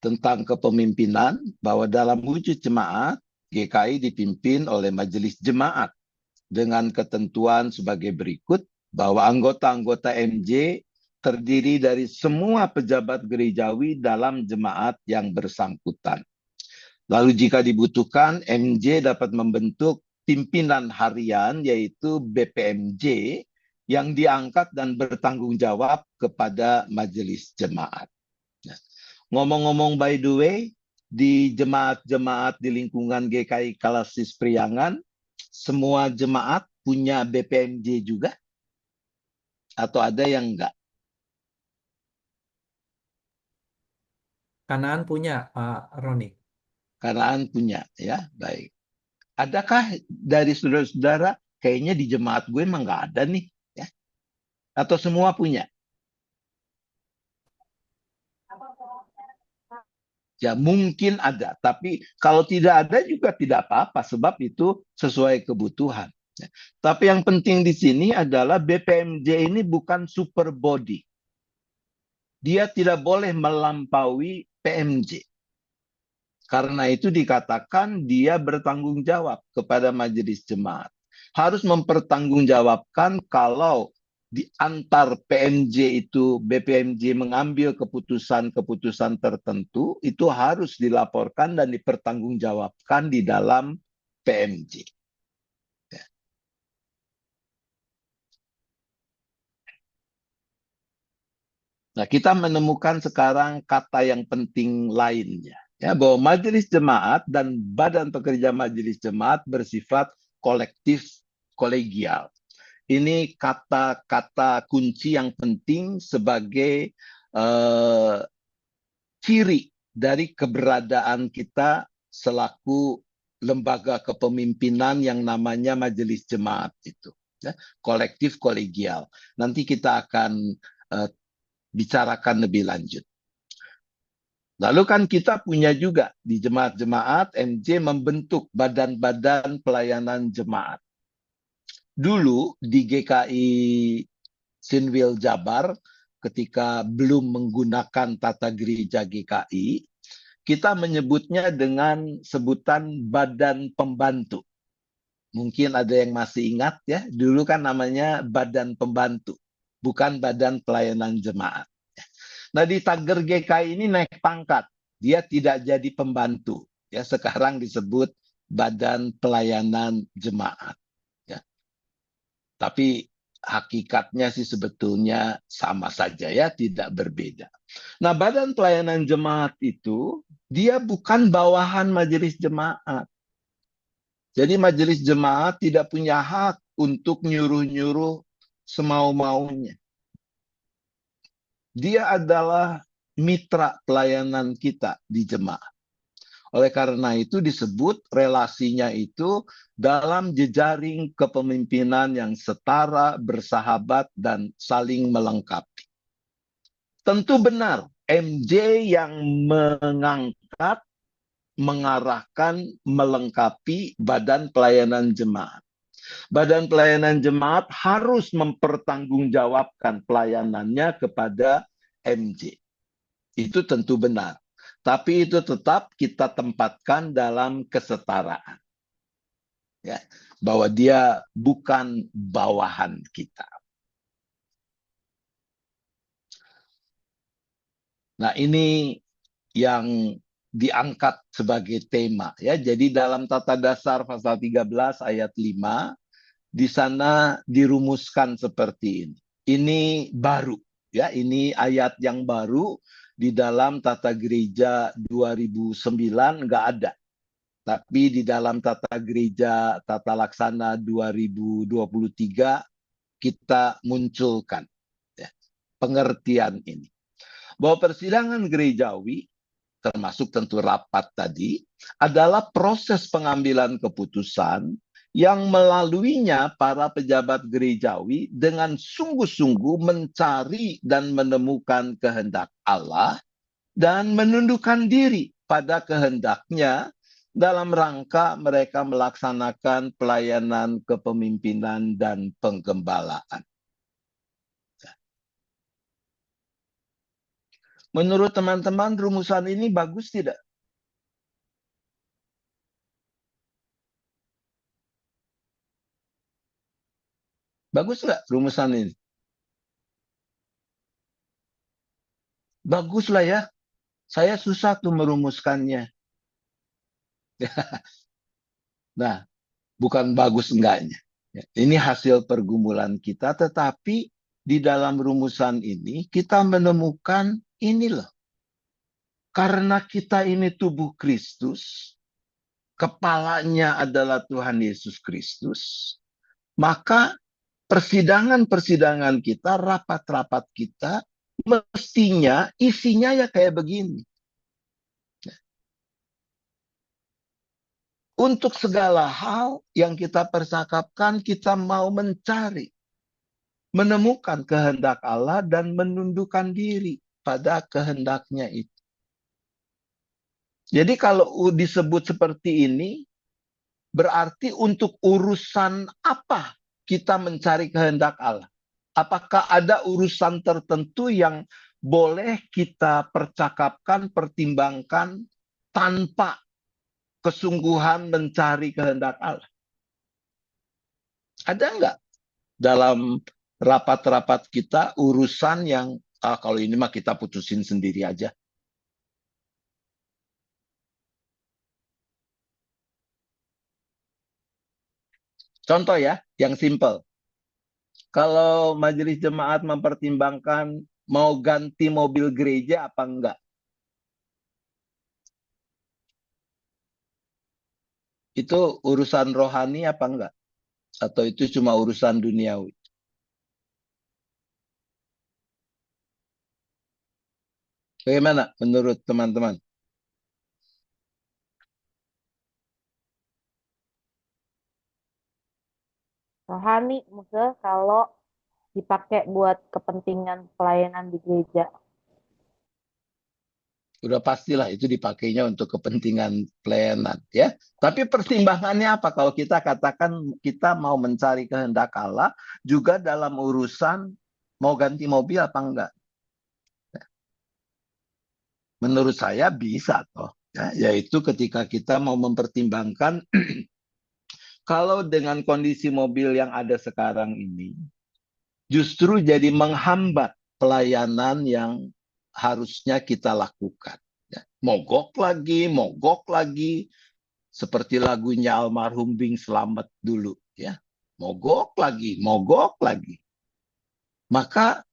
Speaker 1: Tentang kepemimpinan, bahwa dalam wujud jemaat, GKI dipimpin oleh majelis jemaat dengan ketentuan sebagai berikut, bahwa anggota-anggota MJ terdiri dari semua pejabat gerejawi dalam jemaat yang bersangkutan. Lalu jika dibutuhkan, MJ dapat membentuk pimpinan harian yaitu BPMJ yang diangkat dan bertanggung jawab kepada majelis jemaat. Ngomong-ngomong by the way, di jemaat-jemaat di lingkungan GKI Kalasis Priangan, semua jemaat punya BPMJ juga? Atau ada yang enggak?
Speaker 11: Kanaan punya, Pak Roni.
Speaker 1: Kanaan punya, ya, baik. Adakah dari saudara-saudara, kayaknya di jemaat gue emang nggak ada nih, ya? Atau semua punya? Ya mungkin ada, tapi kalau tidak ada juga tidak apa-apa, sebab itu sesuai kebutuhan. Ya. Tapi yang penting di sini adalah BPMJ ini bukan super body. Dia tidak boleh melampaui PMJ. Karena itu dikatakan dia bertanggung jawab kepada majelis jemaat. Harus mempertanggungjawabkan kalau di antar PMJ itu, BPMJ mengambil keputusan-keputusan tertentu, itu harus dilaporkan dan dipertanggungjawabkan di dalam PMJ. Ya. Nah, kita menemukan sekarang kata yang penting lainnya. Ya, bahwa majelis jemaat dan badan pekerja majelis jemaat bersifat kolektif kolegial. Ini kata-kata kunci yang penting sebagai ciri dari keberadaan kita selaku lembaga kepemimpinan yang namanya majelis jemaat itu. Ya, kolektif kolegial. Nanti kita akan bicarakan lebih lanjut. Lalu kan kita punya juga di jemaat-jemaat, MJ membentuk badan-badan pelayanan jemaat. Dulu di GKI Sinwil Jabar, ketika belum menggunakan tata gereja GKI, kita menyebutnya dengan sebutan badan pembantu. Mungkin ada yang masih ingat ya, dulu kan namanya badan pembantu, bukan badan pelayanan jemaat. Nah, di Tager GKI ini naik pangkat. Dia tidak jadi pembantu. Ya, sekarang disebut Badan Pelayanan Jemaat. Ya. Tapi hakikatnya sih sebetulnya sama saja ya, tidak berbeda. Nah, Badan Pelayanan Jemaat itu dia bukan bawahan majelis jemaat. Jadi majelis jemaat tidak punya hak untuk nyuruh-nyuruh semau-maunya. Dia adalah mitra pelayanan kita di jemaat. Oleh karena itu disebut relasinya itu dalam jejaring kepemimpinan yang setara, bersahabat, dan saling melengkapi. Tentu benar, MJ yang mengangkat, mengarahkan, melengkapi badan pelayanan jemaat. Badan pelayanan jemaat harus mempertanggungjawabkan pelayanannya kepada MJ. Itu tentu benar. Tapi itu tetap kita tempatkan dalam kesetaraan. Ya, bahwa dia bukan bawahan kita. Nah, ini yang diangkat sebagai tema ya. Jadi dalam Tata Dasar pasal 13 ayat 5 di sana dirumuskan seperti ini. Ini baru ya, ini ayat yang baru di dalam Tata Gereja 2009 nggak ada. Tapi di dalam Tata Gereja Tata Laksana 2023 kita munculkan ya, pengertian ini. Bahwa persidangan gerejawi termasuk tentu rapat tadi, adalah proses pengambilan keputusan yang melaluinya para pejabat gerejawi dengan sungguh-sungguh mencari dan menemukan kehendak Allah dan menundukkan diri pada kehendaknya dalam rangka mereka melaksanakan pelayanan kepemimpinan dan penggembalaan. Menurut teman-teman, rumusan ini bagus tidak? Bagus nggak rumusan ini? Baguslah ya. Saya susah tuh merumuskannya. Nah, bukan bagus enggaknya. Ini hasil pergumulan kita, tetapi di dalam rumusan ini kita menemukan ini loh. Karena kita ini tubuh Kristus, kepalanya adalah Tuhan Yesus Kristus, maka persidangan-persidangan kita, rapat-rapat kita, mestinya isinya ya kayak begini. Untuk segala hal yang kita percakapkan, kita mau mencari, menemukan kehendak Allah dan menundukkan diri pada kehendaknya itu. Jadi kalau disebut seperti ini, berarti untuk urusan apa kita mencari kehendak Allah? Apakah ada urusan tertentu yang boleh kita percakapkan, pertimbangkan tanpa kesungguhan mencari kehendak Allah? Ada enggak dalam rapat-rapat kita urusan yang kalau ini mah kita putusin sendiri aja? Contoh ya, yang simple. Kalau majelis jemaat mempertimbangkan mau ganti mobil gereja apa enggak? Itu urusan rohani apa enggak? Atau itu cuma urusan duniawi? Bagaimana menurut teman-teman?
Speaker 12: Rohani, maksudnya kalau dipakai buat kepentingan pelayanan di gereja.
Speaker 1: Udah pastilah itu dipakainya untuk kepentingan pelayanan, ya. Tapi pertimbangannya apa kalau kita katakan kita mau mencari kehendak Allah juga dalam urusan mau ganti mobil apa enggak? Menurut saya bisa toh, ya, yaitu ketika kita mau mempertimbangkan kalau dengan kondisi mobil yang ada sekarang ini justru jadi menghambat pelayanan yang harusnya kita lakukan. Ya, mogok lagi, seperti lagunya almarhum Bing Slamet dulu. Ya, mogok lagi. Maka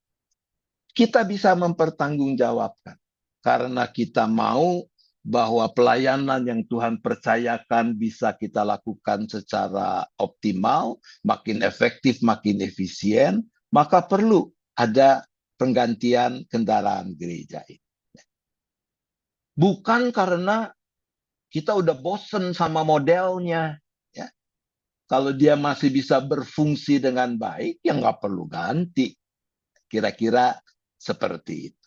Speaker 1: kita bisa mempertanggungjawabkan. Karena kita mau bahwa pelayanan yang Tuhan percayakan bisa kita lakukan secara optimal, makin efektif, makin efisien, maka perlu ada penggantian kendaraan gereja ini. Bukan karena kita udah bosen sama modelnya. Ya. Kalau dia masih bisa berfungsi dengan baik, ya nggak perlu ganti. Kira-kira seperti itu.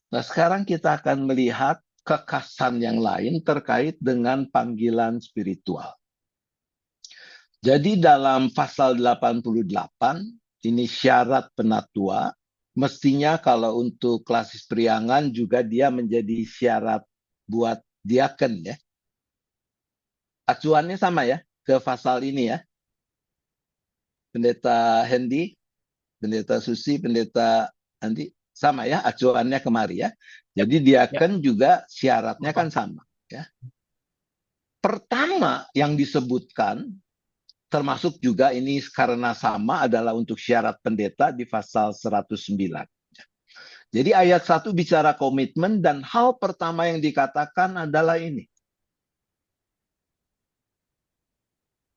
Speaker 1: Nah, sekarang kita akan melihat kekasan yang lain terkait dengan panggilan spiritual. Jadi dalam pasal 88, ini syarat penatua, mestinya kalau untuk klasis priangan juga dia menjadi syarat buat diaken ya. Acuannya sama ya, ke pasal ini ya. Pendeta Hendy, Pendeta Susi, Pendeta Andi, sama ya, acuannya kemari ya. Jadi diaken juga syaratnya kan sama ya. Pertama yang disebutkan termasuk juga ini karena sama adalah untuk syarat pendeta di pasal 109. Jadi ayat 1 bicara komitmen dan hal pertama yang dikatakan adalah ini.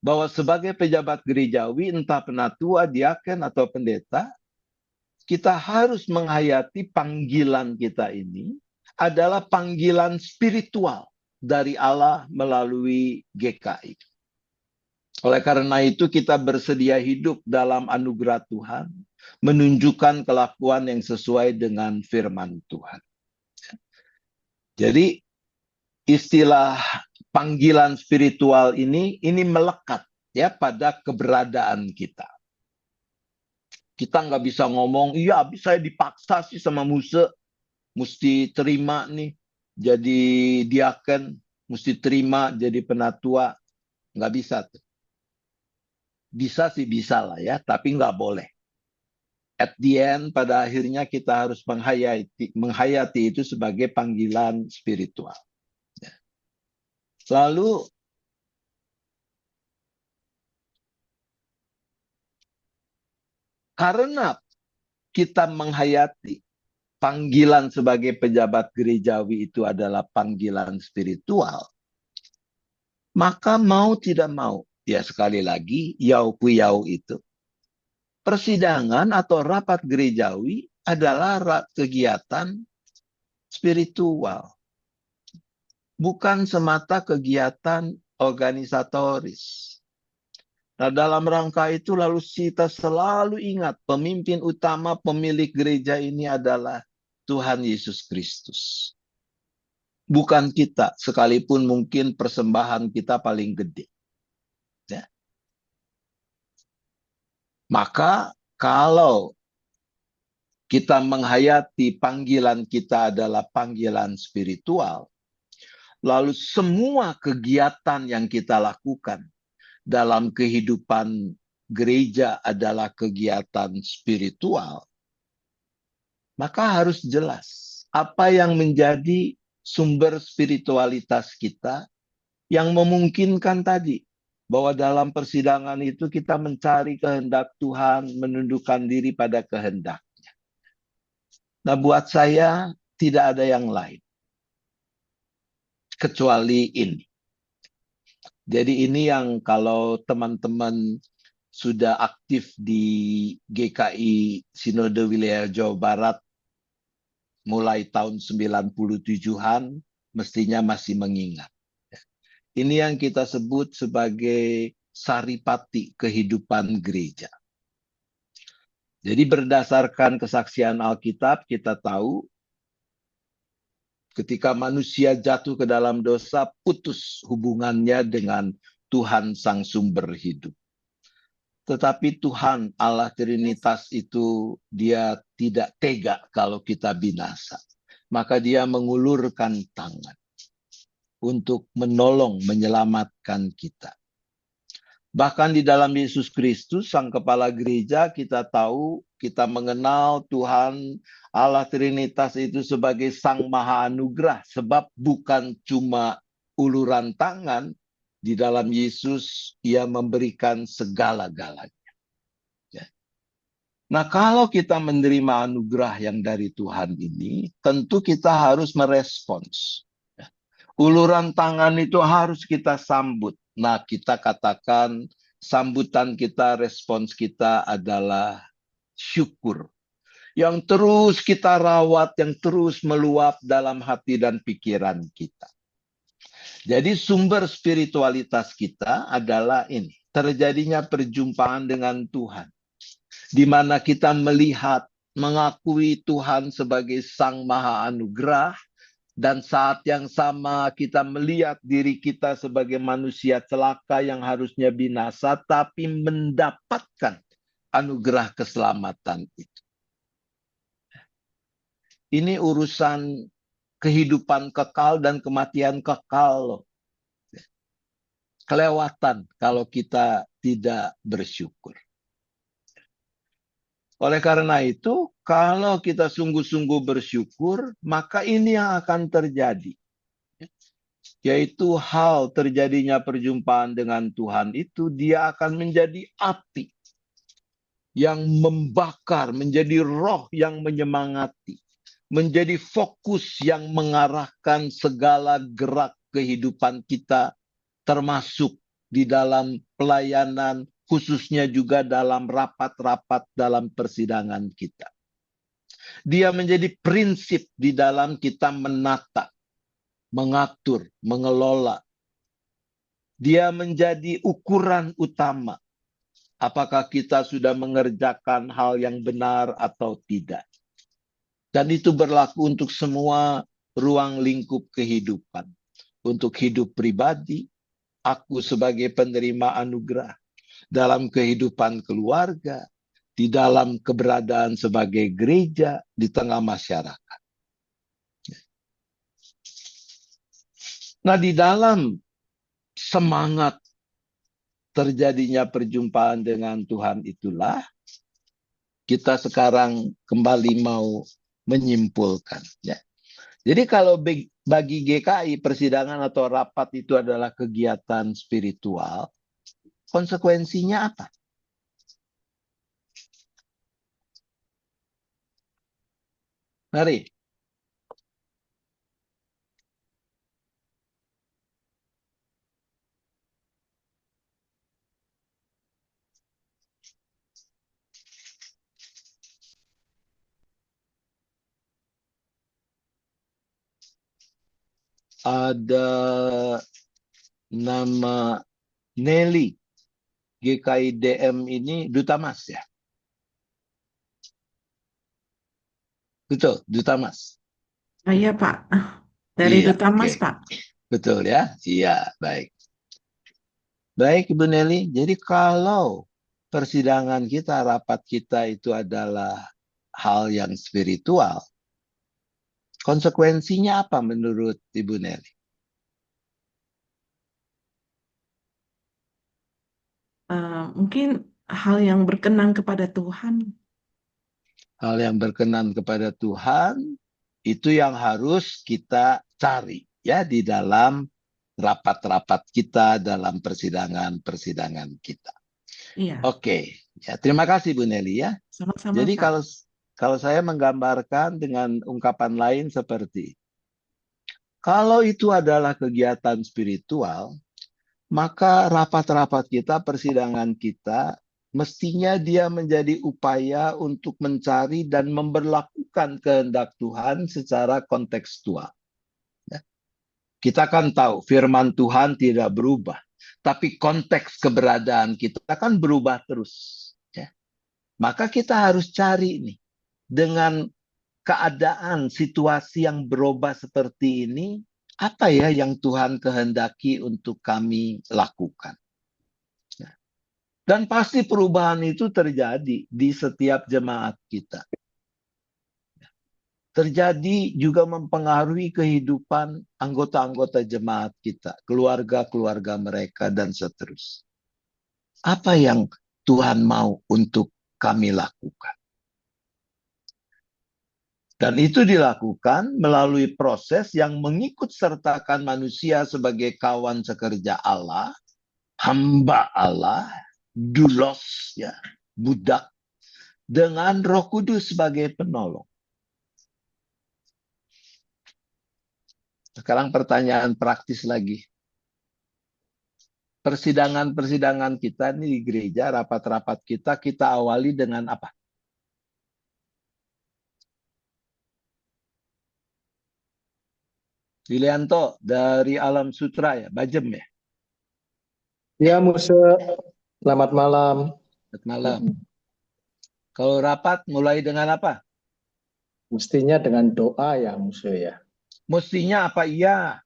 Speaker 1: Bahwa sebagai pejabat gerejawi, entah penatua, diaken, atau pendeta, kita harus menghayati panggilan kita ini adalah panggilan spiritual dari Allah melalui GKI. Oleh karena itu kita bersedia hidup dalam anugerah Tuhan, menunjukkan kelakuan yang sesuai dengan firman Tuhan. Jadi istilah panggilan spiritual ini melekat ya pada keberadaan kita. Kita nggak bisa ngomong, iya saya dipaksa sih sama Musa, mesti terima nih jadi diaken, mesti terima jadi penatua. Nggak bisa tuh. Bisa sih bisa lah ya, tapi nggak boleh. At the end, pada akhirnya kita harus menghayati itu sebagai panggilan spiritual. Lalu karena kita menghayati panggilan sebagai pejabat gerejawi itu adalah panggilan spiritual, maka mau tidak mau, ya sekali lagi, yau kuyau itu, persidangan atau rapat gerejawi adalah kegiatan spiritual. Bukan semata kegiatan organisatoris. Nah, dalam rangka itu lalu kita selalu ingat pemimpin utama pemilik gereja ini adalah Tuhan Yesus Kristus. Bukan kita, sekalipun mungkin persembahan kita paling gede. Ya. Maka kalau kita menghayati panggilan kita adalah panggilan spiritual, lalu semua kegiatan yang kita lakukan dalam kehidupan gereja adalah kegiatan spiritual, maka harus jelas apa yang menjadi sumber spiritualitas kita yang memungkinkan tadi bahwa dalam persidangan itu kita mencari kehendak Tuhan, menundukkan diri pada kehendaknya. Nah, buat saya tidak ada yang lain kecuali ini. Jadi ini yang kalau teman-teman sudah aktif di GKI Sinode Wilayah Jawa Barat mulai tahun 97-an, mestinya masih mengingat. Ini yang kita sebut sebagai saripati kehidupan gereja. Jadi berdasarkan kesaksian Alkitab, kita tahu ketika manusia jatuh ke dalam dosa, putus hubungannya dengan Tuhan Sang Sumber Hidup. Tetapi Tuhan Allah Trinitas itu dia tidak tega kalau kita binasa. Maka dia mengulurkan tangan untuk menolong, menyelamatkan kita. Bahkan di dalam Yesus Kristus, Sang Kepala Gereja, kita tahu, kita mengenal Tuhan Allah Trinitas itu sebagai Sang Maha Anugerah. Sebab bukan cuma uluran tangan, di dalam Yesus ia memberikan segala-galanya. Ya. Nah, kalau kita menerima anugerah yang dari Tuhan ini, tentu kita harus merespons. Ya. Uluran tangan itu harus kita sambut. Nah, kita katakan sambutan kita, respons kita adalah syukur. Yang terus kita rawat, yang terus meluap dalam hati dan pikiran kita. Jadi sumber spiritualitas kita adalah ini. Terjadinya perjumpaan dengan Tuhan. Di mana kita melihat, mengakui Tuhan sebagai Sang Maha Anugerah. Dan saat yang sama kita melihat diri kita sebagai manusia celaka yang harusnya binasa. Tapi mendapatkan anugerah keselamatan itu. Ini urusan kehidupan kekal dan kematian kekal loh. Kelewatan kalau kita tidak bersyukur. Oleh karena itu, kalau kita sungguh-sungguh bersyukur, maka ini yang akan terjadi. Yaitu hal terjadinya perjumpaan dengan Tuhan itu, dia akan menjadi api yang membakar, menjadi roh yang menyemangati. Menjadi fokus yang mengarahkan segala gerak kehidupan kita, termasuk di dalam pelayanan, khususnya juga dalam rapat-rapat dalam persidangan kita. Dia menjadi prinsip di dalam kita menata, mengatur, mengelola. Dia menjadi ukuran utama. Apakah kita sudah mengerjakan hal yang benar atau tidak. Dan itu berlaku untuk semua ruang lingkup kehidupan. Untuk hidup pribadi, aku sebagai penerima anugerah. Dalam kehidupan keluarga, di dalam keberadaan sebagai gereja, di tengah masyarakat. Nah, di dalam semangat terjadinya perjumpaan dengan Tuhan itulah, kita sekarang kembali mau menyimpulkan. Ya. Jadi kalau bagi GKI, persidangan atau rapat itu adalah kegiatan spiritual, konsekuensinya apa? Mari. Ada nama Nelly, GKI DM ini Duta Mas ya? Betul, Duta Mas.
Speaker 13: Oh, iya Pak, dari
Speaker 1: Iya,
Speaker 13: Duta Mas
Speaker 1: oke.
Speaker 13: Pak.
Speaker 1: Betul ya? Iya, baik. Baik Ibu Nelly, jadi kalau persidangan kita, rapat kita itu adalah hal yang spiritual, konsekuensinya apa menurut Ibu Nelly?
Speaker 13: Mungkin hal yang berkenan kepada Tuhan.
Speaker 1: Hal yang berkenan kepada Tuhan, itu yang harus kita cari ya di dalam rapat-rapat kita, dalam persidangan-persidangan kita.
Speaker 13: Iya,
Speaker 1: Oke, ya terima kasih Bu Nelly ya.
Speaker 13: sama-sama
Speaker 1: Jadi
Speaker 13: Pak.
Speaker 1: Kalau saya menggambarkan dengan ungkapan lain seperti, kalau itu adalah kegiatan spiritual, maka rapat-rapat kita, persidangan kita, mestinya dia menjadi upaya untuk mencari dan memberlakukan kehendak Tuhan secara kontekstual. Ya. Kita kan tahu firman Tuhan tidak berubah, tapi konteks keberadaan kita kan berubah terus. Ya. Maka kita harus cari nih, dengan keadaan situasi yang berubah seperti ini, apa ya yang Tuhan kehendaki untuk kami lakukan. Ya. Dan pasti perubahan itu terjadi di setiap jemaat kita. Terjadi juga mempengaruhi kehidupan anggota-anggota jemaat kita, keluarga-keluarga mereka, dan seterusnya. Apa yang Tuhan mau untuk kami lakukan? Dan itu dilakukan melalui proses yang mengikut sertakan manusia sebagai kawan sekerja Allah, hamba Allah, doulos, ya, budak, dengan Roh Kudus sebagai penolong. Sekarang pertanyaan praktis lagi. Persidangan-persidangan kita ini di gereja, rapat-rapat kita awali dengan apa? Wilianto dari Alam Sutra ya, Bajem ya?
Speaker 14: Ya, Muse. Selamat malam.
Speaker 1: Selamat malam. Kalau rapat mulai dengan apa?
Speaker 14: Mestinya dengan doa ya, Muse ya.
Speaker 1: Mestinya apa iya?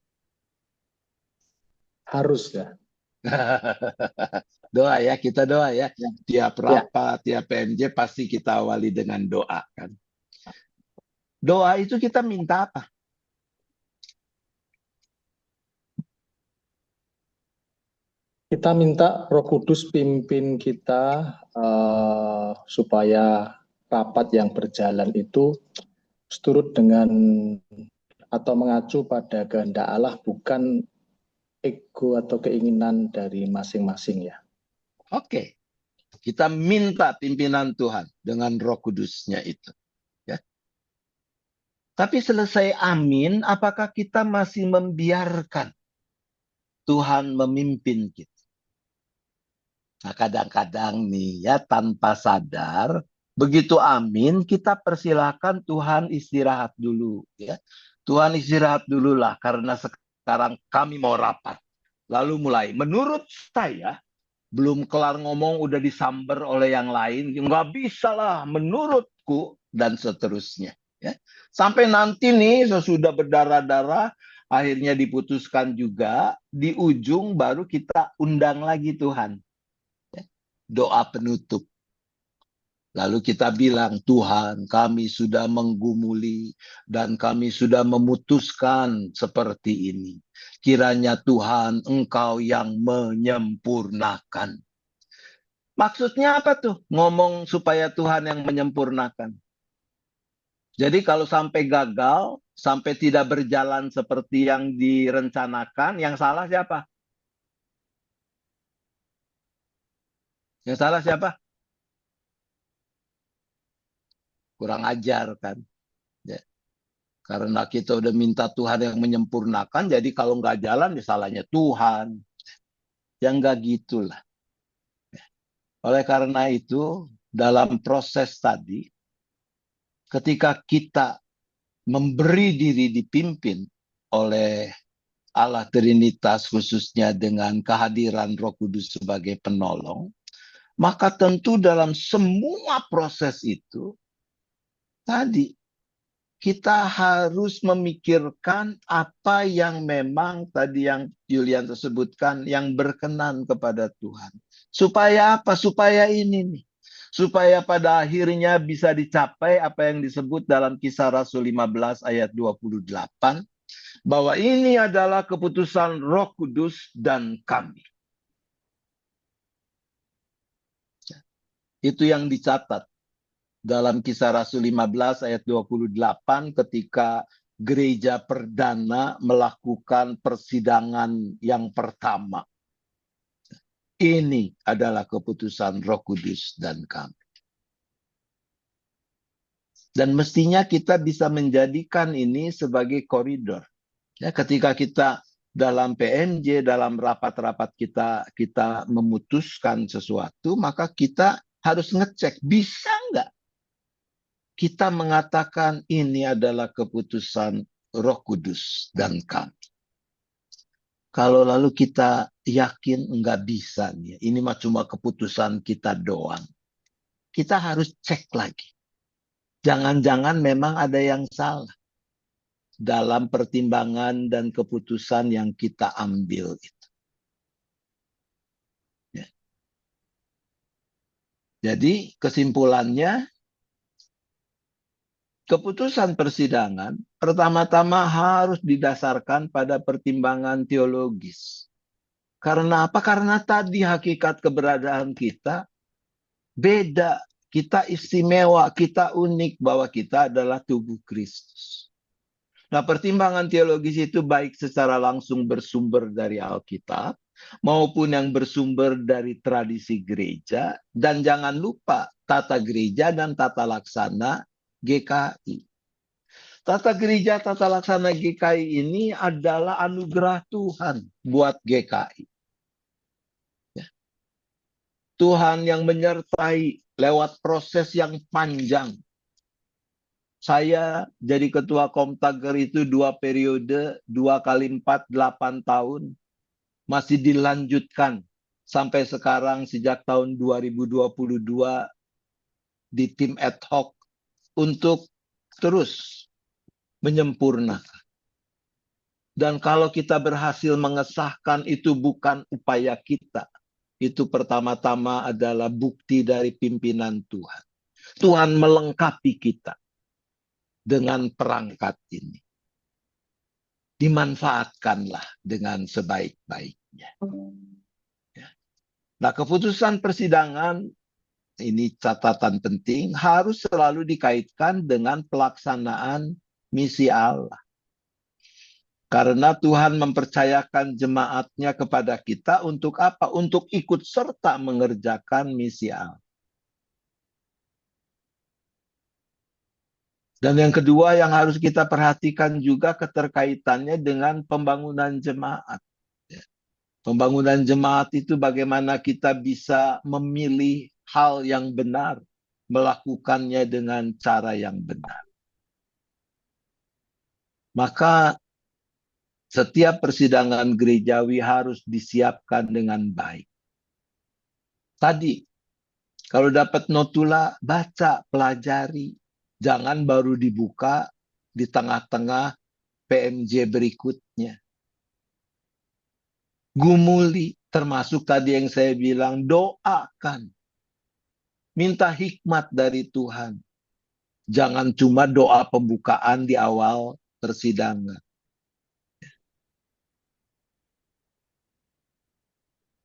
Speaker 14: Harus ya.
Speaker 1: Doa ya, kita doa ya. Tiap rapat, tiap PMJ pasti kita awali dengan doa kan. Doa itu kita minta apa?
Speaker 14: Kita minta Roh Kudus pimpin kita supaya rapat yang berjalan itu seturut dengan atau mengacu pada kehendak Allah, bukan ego atau keinginan dari masing-masing ya.
Speaker 1: Oke. Kita minta pimpinan Tuhan dengan Roh Kudusnya itu. Ya. Tapi selesai amin, apakah kita masih membiarkan Tuhan memimpin kita? Nah, kadang-kadang nih ya, tanpa sadar, begitu amin, kita persilahkan Tuhan istirahat dulu. Ya. Tuhan istirahat dulu lah, karena sekarang kami mau rapat. Lalu mulai, menurut saya, belum kelar ngomong udah disamber oleh yang lain. Nggak bisa lah, menurutku, dan seterusnya. Ya. Sampai nanti nih, sesudah berdarah-darah, akhirnya diputuskan juga, di ujung baru kita undang lagi Tuhan. Doa penutup. Lalu kita bilang, Tuhan, kami sudah menggumuli dan kami sudah memutuskan seperti ini. Kiranya Tuhan, Engkau yang menyempurnakan. Maksudnya apa tuh? Ngomong supaya Tuhan yang menyempurnakan. Jadi kalau sampai gagal, sampai tidak berjalan seperti yang direncanakan, yang salah siapa? Yang salah siapa? Kurang ajar kan. Ya. Karena kita udah minta Tuhan yang menyempurnakan, jadi kalau nggak jalan, ya salahnya Tuhan. Yang nggak gitulah. Ya. Oleh karena itu, dalam proses tadi, ketika kita memberi diri dipimpin oleh Allah Trinitas, khususnya dengan kehadiran Roh Kudus sebagai penolong, maka tentu dalam semua proses itu, tadi, kita harus memikirkan apa yang memang tadi yang Julian sebutkan, yang berkenan kepada Tuhan. Supaya apa? Supaya ini nih. Supaya pada akhirnya bisa dicapai apa yang disebut dalam Kisah Rasul 15 ayat 28. Bahwa ini adalah keputusan Roh Kudus dan kami. Itu yang dicatat dalam Kisah Rasul 15 ayat 28 ketika gereja perdana melakukan persidangan yang pertama. Ini adalah keputusan Roh Kudus dan kami. Dan mestinya kita bisa menjadikan ini sebagai koridor. Ya, ketika kita dalam PMJ, dalam rapat-rapat kita memutuskan sesuatu, maka kita harus ngecek, bisa nggak kita mengatakan ini adalah keputusan Roh Kudus dan kami. Kalau lalu kita yakin nggak bisa nih, ini mah cuma keputusan kita doang. Kita harus cek lagi. Jangan-jangan memang ada yang salah dalam pertimbangan dan keputusan yang kita ambil itu. Ya. Jadi kesimpulannya, keputusan persidangan pertama-tama harus didasarkan pada pertimbangan teologis. Karena apa? Karena tadi hakikat keberadaan kita beda. Kita istimewa, kita unik bahwa kita adalah tubuh Kristus. Nah, pertimbangan teologis itu baik secara langsung bersumber dari Alkitab maupun yang bersumber dari tradisi gereja. Dan jangan lupa tata gereja dan tata laksana GKI. Tata gereja, tata laksana GKI ini adalah anugerah Tuhan buat GKI. Ya. Tuhan yang menyertai lewat proses yang panjang. Saya jadi ketua Komtaker itu 2 periode, 2 kali 4, 8 tahun. Masih dilanjutkan sampai sekarang sejak tahun 2022 di tim ad hoc untuk terus menyempurnakan. Dan kalau kita berhasil mengesahkan, itu bukan upaya kita. Itu pertama-tama adalah bukti dari pimpinan Tuhan. Tuhan melengkapi kita dengan perangkat ini. Dimanfaatkanlah dengan sebaik-baiknya. Ya. Nah, keputusan persidangan, ini catatan penting, harus selalu dikaitkan dengan pelaksanaan misi Allah. Karena Tuhan mempercayakan jemaatnya kepada kita untuk apa? Untuk ikut serta mengerjakan misi Allah. Dan yang kedua yang harus kita perhatikan juga keterkaitannya dengan pembangunan jemaat. Pembangunan jemaat itu bagaimana kita bisa memilih hal yang benar, melakukannya dengan cara yang benar. Maka setiap persidangan gerejawi harus disiapkan dengan baik. Tadi, kalau dapat notula, baca, pelajari. Jangan baru dibuka di tengah-tengah PMJ berikutnya. Gumuli, termasuk tadi yang saya bilang, doakan. Minta hikmat dari Tuhan. Jangan cuma doa pembukaan di awal persidangan.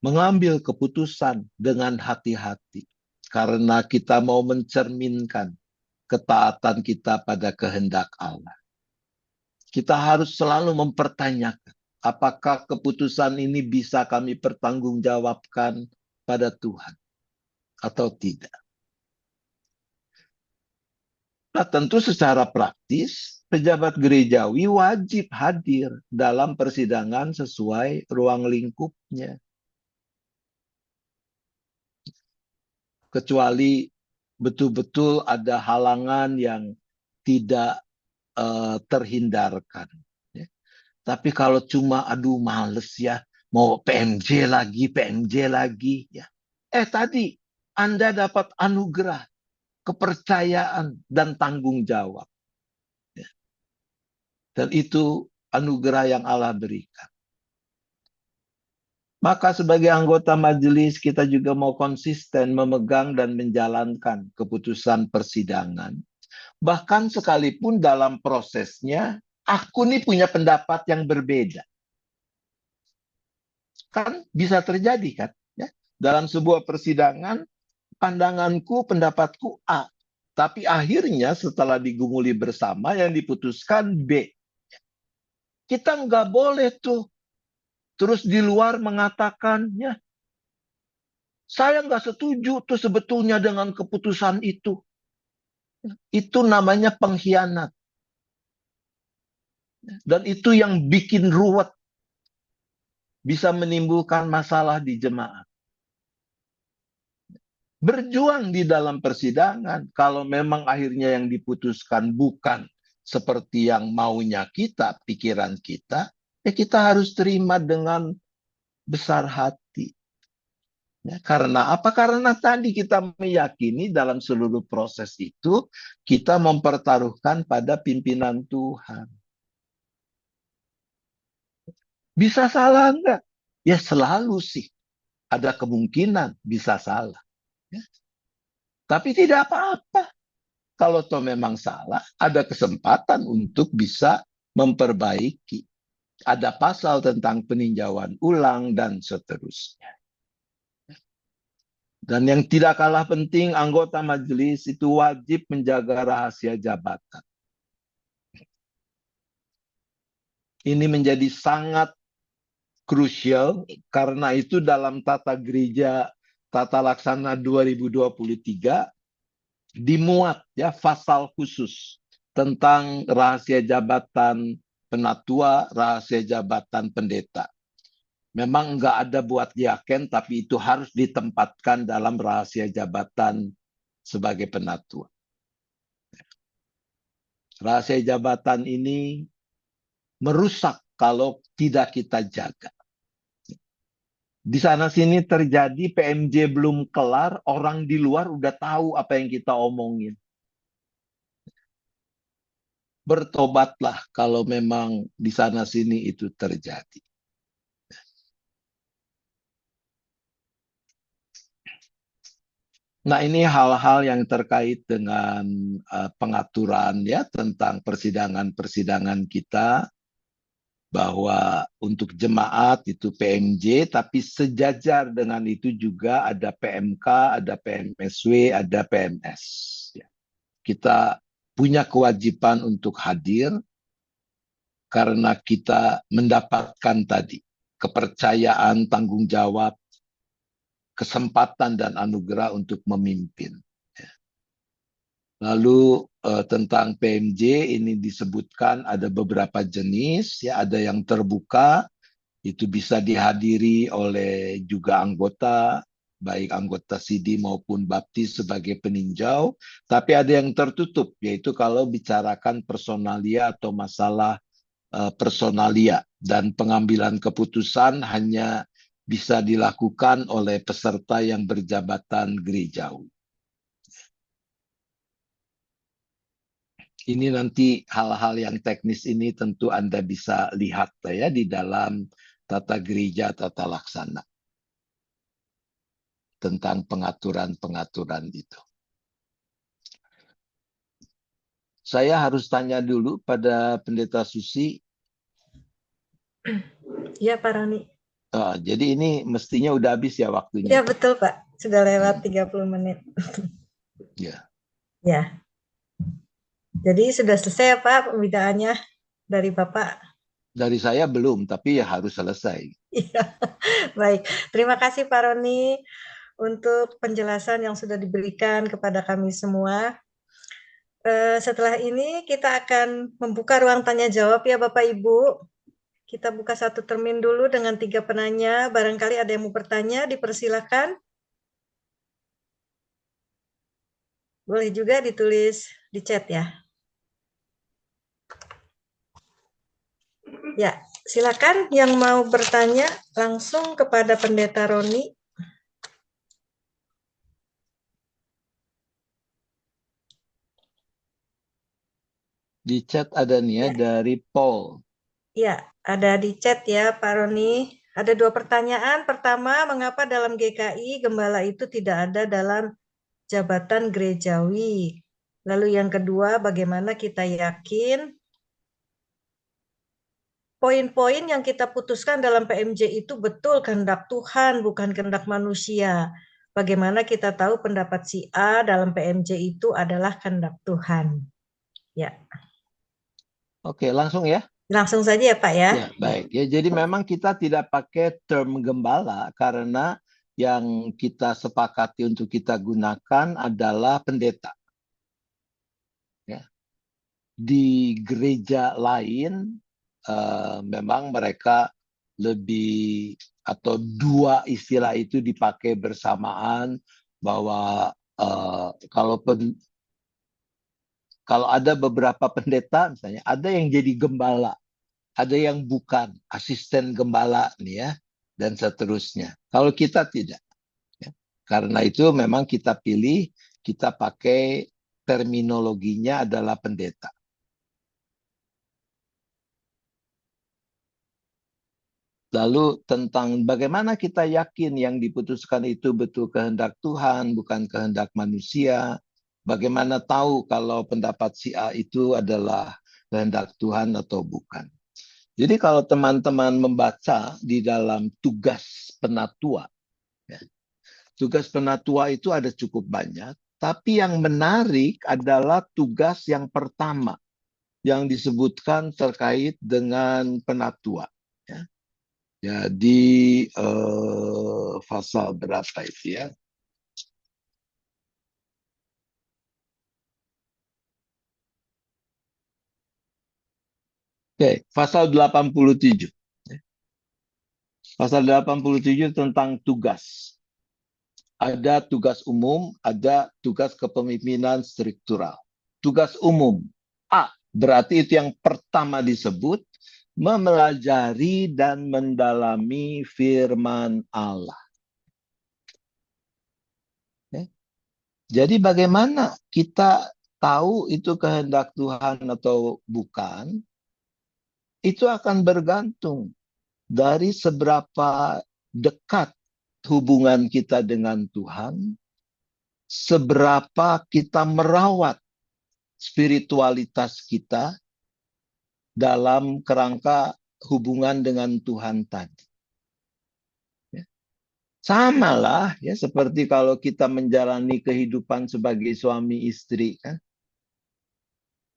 Speaker 1: Mengambil keputusan dengan hati-hati. Karena kita mau mencerminkan ketaatan kita pada kehendak Allah. Kita harus selalu mempertanyakan, apakah keputusan ini bisa kami pertanggungjawabkan pada Tuhan atau tidak. Nah, tentu secara praktis, pejabat gerejawi wajib hadir dalam persidangan sesuai ruang lingkupnya. Kecuali betul-betul ada halangan yang tidak terhindarkan. Ya. Tapi kalau cuma aduh males ya, mau PMJ lagi, ya. Tadi Anda dapat anugerah, kepercayaan dan tanggung jawab. Ya. Dan itu anugerah yang Allah berikan. Maka sebagai anggota majelis kita juga mau konsisten memegang dan menjalankan keputusan persidangan. Bahkan sekalipun dalam prosesnya, aku nih punya pendapat yang berbeda. Kan bisa terjadi kan? Ya? Dalam sebuah persidangan, pandanganku, pendapatku A. Tapi akhirnya setelah digumuli bersama yang diputuskan B. Kita nggak boleh tuh terus di luar mengatakannya, saya nggak setuju tuh sebetulnya dengan keputusan itu. Itu namanya pengkhianat. Dan itu yang bikin ruwet, bisa menimbulkan masalah di jemaat. Berjuang di dalam persidangan, kalau memang akhirnya yang diputuskan bukan seperti yang maunya kita, pikiran kita, ya kita harus terima dengan besar hati. Ya, karena apa? Karena tadi kita meyakini dalam seluruh proses itu, kita mempertaruhkan pada pimpinan Tuhan. Bisa salah enggak? Ya selalu sih. Ada kemungkinan bisa salah. Ya. Tapi tidak apa-apa. Kalau toh memang salah, ada kesempatan untuk bisa memperbaiki. Ada pasal tentang peninjauan ulang dan seterusnya. Dan yang tidak kalah penting, anggota majelis itu wajib menjaga rahasia jabatan. Ini menjadi sangat krusial, karena itu dalam tata gereja tata laksana 2023 dimuat ya pasal khusus tentang rahasia jabatan penatua, rahasia jabatan pendeta. Memang enggak ada buat diaken, tapi itu harus ditempatkan dalam rahasia jabatan sebagai penatua. Rahasia jabatan ini merusak kalau tidak kita jaga. Di sana sini terjadi PMJ belum kelar, orang di luar udah tahu apa yang kita omongin. Bertobatlah kalau memang di sana sini itu terjadi. Nah, ini hal-hal yang terkait dengan pengaturan ya tentang persidangan-persidangan kita. Bahwa untuk jemaat itu PMJ, tapi sejajar dengan itu juga ada PMK, ada PMSW, ada PMS. Ya. Kita punya kewajiban untuk hadir karena kita mendapatkan tadi kepercayaan, tanggung jawab, kesempatan dan anugerah untuk memimpin. Ya. Lalu tentang PMJ ini disebutkan ada beberapa jenis, ya ada yang terbuka, itu bisa dihadiri oleh juga anggota, baik anggota CD maupun baptis sebagai peninjau, tapi ada yang tertutup, yaitu kalau bicarakan personalia atau masalah personalia, dan pengambilan keputusan hanya bisa dilakukan oleh peserta yang berjabatan gerejawi. Ini nanti hal-hal yang teknis ini tentu Anda bisa lihat ya di dalam tata gereja, tata laksana. Tentang pengaturan-pengaturan itu. Saya harus tanya dulu pada Pendeta Susi.
Speaker 15: Ya, Pak Roni.
Speaker 1: Jadi ini mestinya udah habis ya waktunya.
Speaker 15: Ya, betul, Pak. Sudah lewat 30 menit.
Speaker 1: Ya.
Speaker 15: Ya. Jadi sudah selesai ya Pak pembicaraannya dari Bapak?
Speaker 1: Dari saya belum, tapi ya harus selesai.
Speaker 15: Iya, baik. Terima kasih Pak Roni untuk penjelasan yang sudah diberikan kepada kami semua. Setelah ini kita akan membuka ruang tanya jawab ya Bapak Ibu. Kita buka satu termin dulu dengan 3 penanya. Barangkali ada yang mau bertanya, dipersilakan. Boleh juga ditulis di chat ya. Ya, silakan yang mau bertanya langsung kepada Pendeta Roni.
Speaker 1: Di chat ada nih ya, dari Paul.
Speaker 15: Ya, ada di chat ya Pak Roni. Ada 2 pertanyaan. Pertama, mengapa dalam GKI gembala itu tidak ada dalam jabatan gerejawi? Lalu yang kedua, bagaimana kita yakin poin-poin yang kita putuskan dalam PMJ itu betul kehendak Tuhan, bukan kehendak manusia. Bagaimana kita tahu pendapat si A dalam PMJ itu adalah kehendak Tuhan. Ya.
Speaker 1: Oke, langsung ya.
Speaker 15: Langsung saja ya Pak ya.
Speaker 1: Ya, baik. Ya, jadi memang kita tidak pakai term gembala karena yang kita sepakati untuk kita gunakan adalah pendeta. di gereja lain memang mereka lebih, atau dua istilah itu dipakai bersamaan, bahwa kalau ada beberapa pendeta misalnya, ada yang jadi gembala, ada yang bukan, asisten gembala nih ya, dan seterusnya. Kalau kita tidak. Ya. Karena itu memang kita pilih, kita pakai terminologinya adalah pendeta. Lalu tentang bagaimana kita yakin yang diputuskan itu betul kehendak Tuhan, bukan kehendak manusia. Bagaimana tahu kalau pendapat si A itu adalah kehendak Tuhan atau bukan. Jadi kalau teman-teman membaca di dalam tugas penatua, ya, tugas penatua itu ada cukup banyak, tapi yang menarik adalah tugas yang pertama yang disebutkan terkait dengan penatua. Ya. Jadi pasal berapa itu ya? Oke, pasal 87. Pasal 87 tentang tugas. Ada tugas umum, ada tugas kepemimpinan struktural. Tugas umum, A, berarti itu yang pertama disebut, mempelajari dan mendalami firman Allah. Jadi bagaimana kita tahu itu kehendak Tuhan atau bukan, itu akan bergantung dari seberapa dekat hubungan kita dengan Tuhan, seberapa kita merawat spiritualitas kita dalam kerangka hubungan dengan Tuhan tadi. Ya. Sama lah ya, seperti kalau kita menjalani kehidupan sebagai suami istri kan.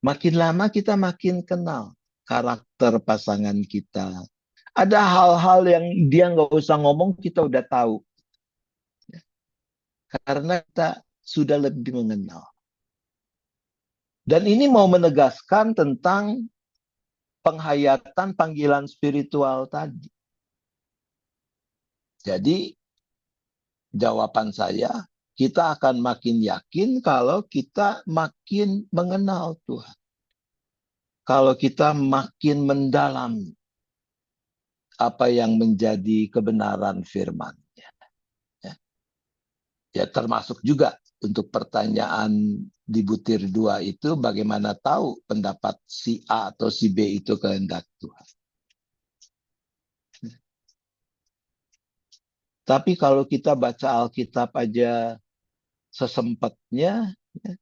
Speaker 1: Makin lama kita makin kenal karakter pasangan kita. Ada hal-hal yang dia nggak usah ngomong, kita udah tahu. Ya. Karena kita sudah lebih mengenal. Dan ini mau menegaskan tentang penghayatan panggilan spiritual tadi. Jadi, jawaban saya, kita akan makin yakin kalau kita makin mengenal Tuhan. Kalau kita makin mendalami apa yang menjadi kebenaran firman-Nya. Ya, termasuk juga untuk pertanyaan di butir 2 itu, bagaimana tahu pendapat si A atau si B itu kehendak Tuhan. Tapi kalau kita baca Alkitab aja sesempatnya, ya,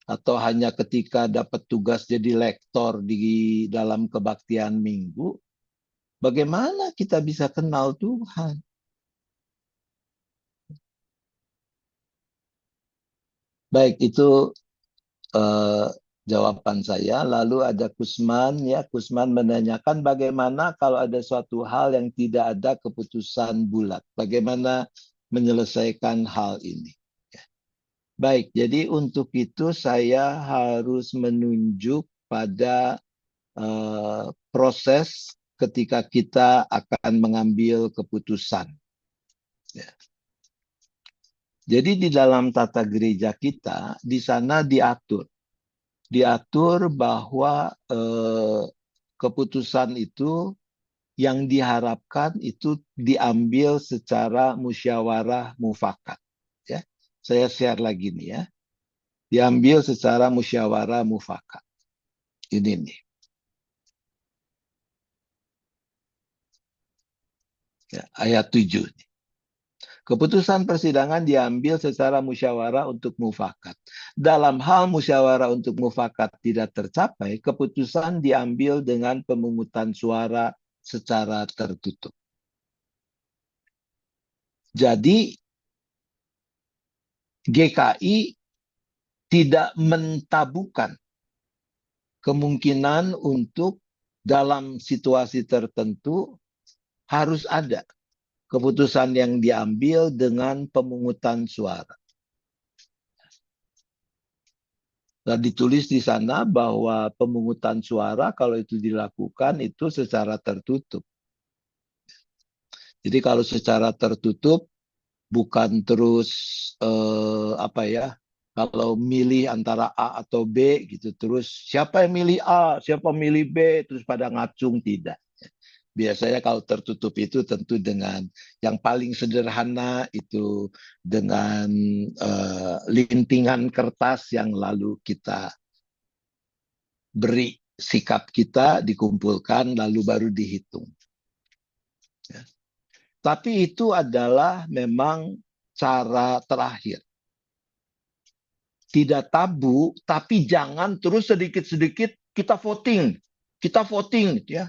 Speaker 1: atau hanya ketika dapat tugas jadi lektor di dalam kebaktian minggu, bagaimana kita bisa kenal Tuhan? Baik, itu jawaban saya. Lalu ada Kusman, ya, Kusman menanyakan bagaimana kalau ada suatu hal yang tidak ada keputusan bulat. Bagaimana menyelesaikan hal ini? Ya. Baik, jadi untuk itu saya harus menunjuk pada proses ketika kita akan mengambil keputusan. Ya. Jadi di dalam tata gereja kita, di sana diatur bahwa keputusan itu yang diharapkan itu diambil secara musyawarah mufakat. Ya, saya share lagi nih ya, diambil secara musyawarah mufakat. Ini nih. Ya, ayat 7 nih. Keputusan persidangan diambil secara musyawarah untuk mufakat. Dalam hal musyawarah untuk mufakat tidak tercapai, keputusan diambil dengan pemungutan suara secara tertutup. Jadi, GKI tidak mentabukan kemungkinan untuk dalam situasi tertentu harus ada keputusan yang diambil dengan pemungutan suara. Nah, ditulis di sana bahwa pemungutan suara kalau itu dilakukan itu secara tertutup. Jadi kalau secara tertutup bukan terus kalau milih antara A atau B gitu terus siapa yang milih A, siapa milih B terus pada ngacung, tidak. Biasanya kalau tertutup itu tentu dengan yang paling sederhana itu dengan lintingan kertas yang lalu kita beri sikap kita, dikumpulkan lalu baru dihitung. Ya. Tapi itu adalah memang cara terakhir. Tidak tabu, tapi jangan terus sedikit-sedikit kita voting. Kita voting ya.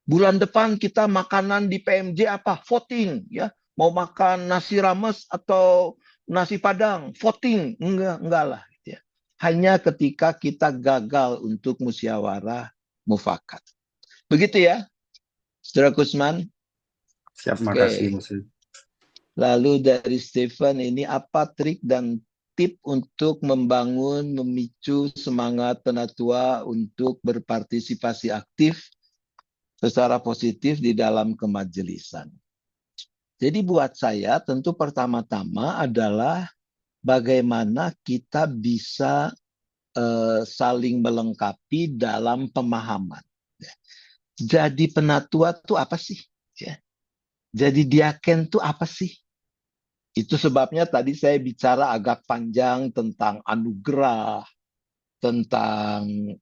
Speaker 1: Bulan depan kita makanan di PMJ apa? Voting ya. Mau makan nasi rames atau nasi padang, voting. Enggak lah ya. Hanya ketika kita gagal untuk musyawarah mufakat. Begitu ya. Saudara Kusman?
Speaker 16: Siap, makasih.
Speaker 1: Lalu dari Stephen, ini apa trik dan tip untuk membangun, memicu semangat penatua untuk berpartisipasi aktif secara positif di dalam kemajelisan? Jadi buat saya tentu pertama-tama adalah bagaimana kita bisa saling melengkapi dalam pemahaman. Jadi penatua itu apa sih? Ya. Jadi diaken itu apa sih? Itu sebabnya tadi saya bicara agak panjang tentang anugerah, tentang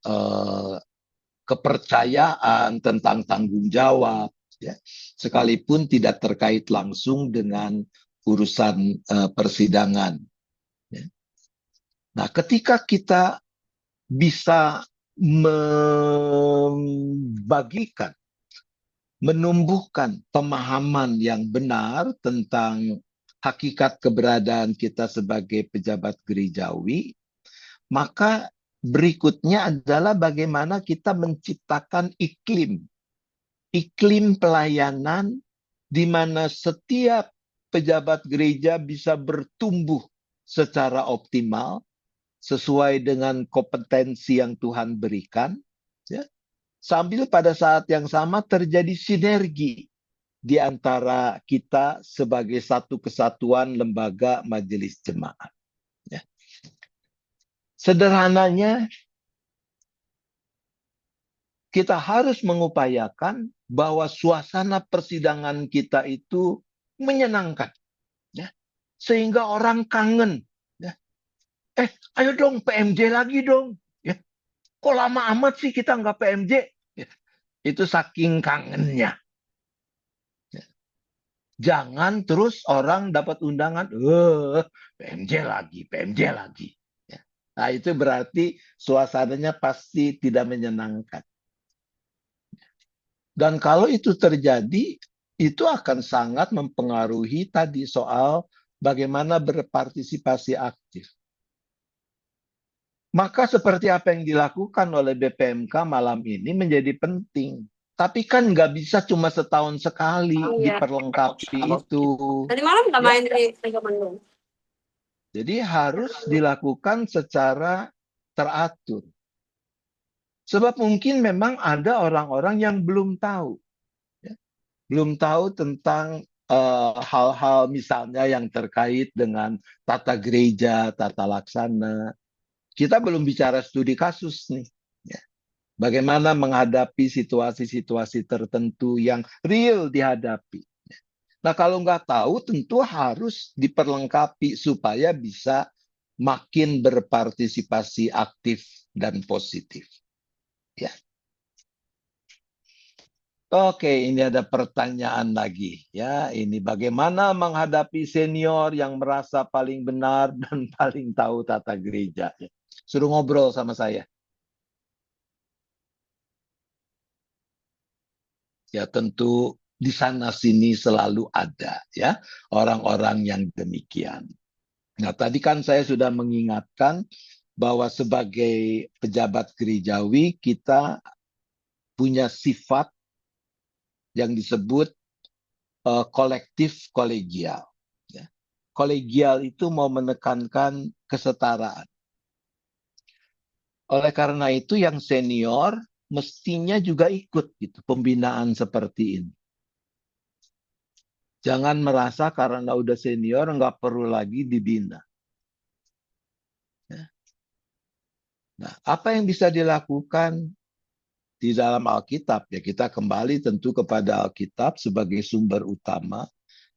Speaker 1: kepercayaan, tentang tanggung jawab, ya. Sekalipun tidak terkait langsung dengan urusan persidangan. Ya. Nah, ketika kita bisa membagikan, menumbuhkan pemahaman yang benar tentang hakikat keberadaan kita sebagai pejabat gerejawi, maka berikutnya adalah bagaimana kita menciptakan iklim pelayanan di mana setiap pejabat gereja bisa bertumbuh secara optimal sesuai dengan kompetensi yang Tuhan berikan, ya. Sambil pada saat yang sama terjadi sinergi di antara kita sebagai satu kesatuan lembaga majelis jemaat. Ya. Sederhananya, kita harus mengupayakan bahwa suasana persidangan kita itu menyenangkan, ya. Sehingga orang kangen. Ya. Ayo dong PMJ lagi dong. Ya. Kok lama amat sih kita nggak PMJ? Ya. Itu saking kangennya. Ya. Jangan terus orang dapat undangan, PMJ lagi. Ya. Nah, itu berarti suasananya pasti tidak menyenangkan. Dan kalau itu terjadi, itu akan sangat mempengaruhi tadi soal bagaimana berpartisipasi aktif. Maka seperti apa yang dilakukan oleh BPMK malam ini menjadi penting. Tapi kan nggak bisa cuma setahun sekali diperlengkapi itu.
Speaker 3: Tadi malam nggak
Speaker 1: Ya.
Speaker 3: main di Liga Bandung.
Speaker 1: Jadi harus dilakukan secara teratur. Sebab mungkin memang ada orang-orang yang belum tahu. Ya. Belum tahu tentang hal-hal misalnya yang terkait dengan tata gereja, tata laksana. Kita belum bicara studi kasus nih. Ya. Bagaimana menghadapi situasi-situasi tertentu yang real dihadapi. Ya. Nah, kalau nggak tahu tentu harus diperlengkapi supaya bisa makin berpartisipasi aktif dan positif. Ya. Oke, ini ada pertanyaan lagi ya. Ini bagaimana menghadapi senior yang merasa paling benar dan paling tahu tata gereja. Suruh ngobrol sama saya. Ya, tentu di sana sini selalu ada ya orang-orang yang demikian. Nah, tadi kan saya sudah mengingatkan bahwa sebagai pejabat gerejawi kita punya sifat yang disebut kolektif kolegial. Ya. Kolegial itu mau menekankan kesetaraan. Oleh karena itu yang senior mestinya juga ikut gitu pembinaan seperti ini. Jangan merasa karena udah senior nggak perlu lagi dibina. Ya. Nah, apa yang bisa dilakukan di dalam Alkitab? Ya kita kembali tentu kepada Alkitab sebagai sumber utama.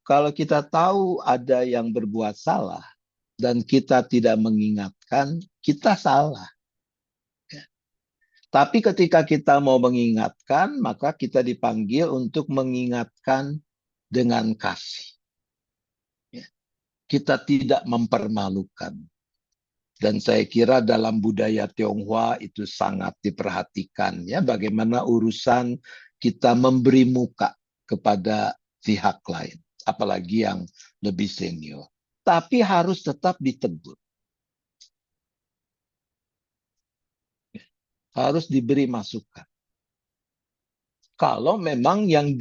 Speaker 1: Kalau kita tahu ada yang berbuat salah dan kita tidak mengingatkan, kita salah. Tapi ketika kita mau mengingatkan, maka kita dipanggil untuk mengingatkan dengan kasih. Ya. Kita tidak mempermalukan. Dan saya kira dalam budaya Tionghoa itu sangat diperhatikan. Ya, bagaimana urusan kita memberi muka kepada pihak lain. Apalagi yang lebih senior. Tapi harus tetap ditegur. Harus diberi masukan. Kalau memang yang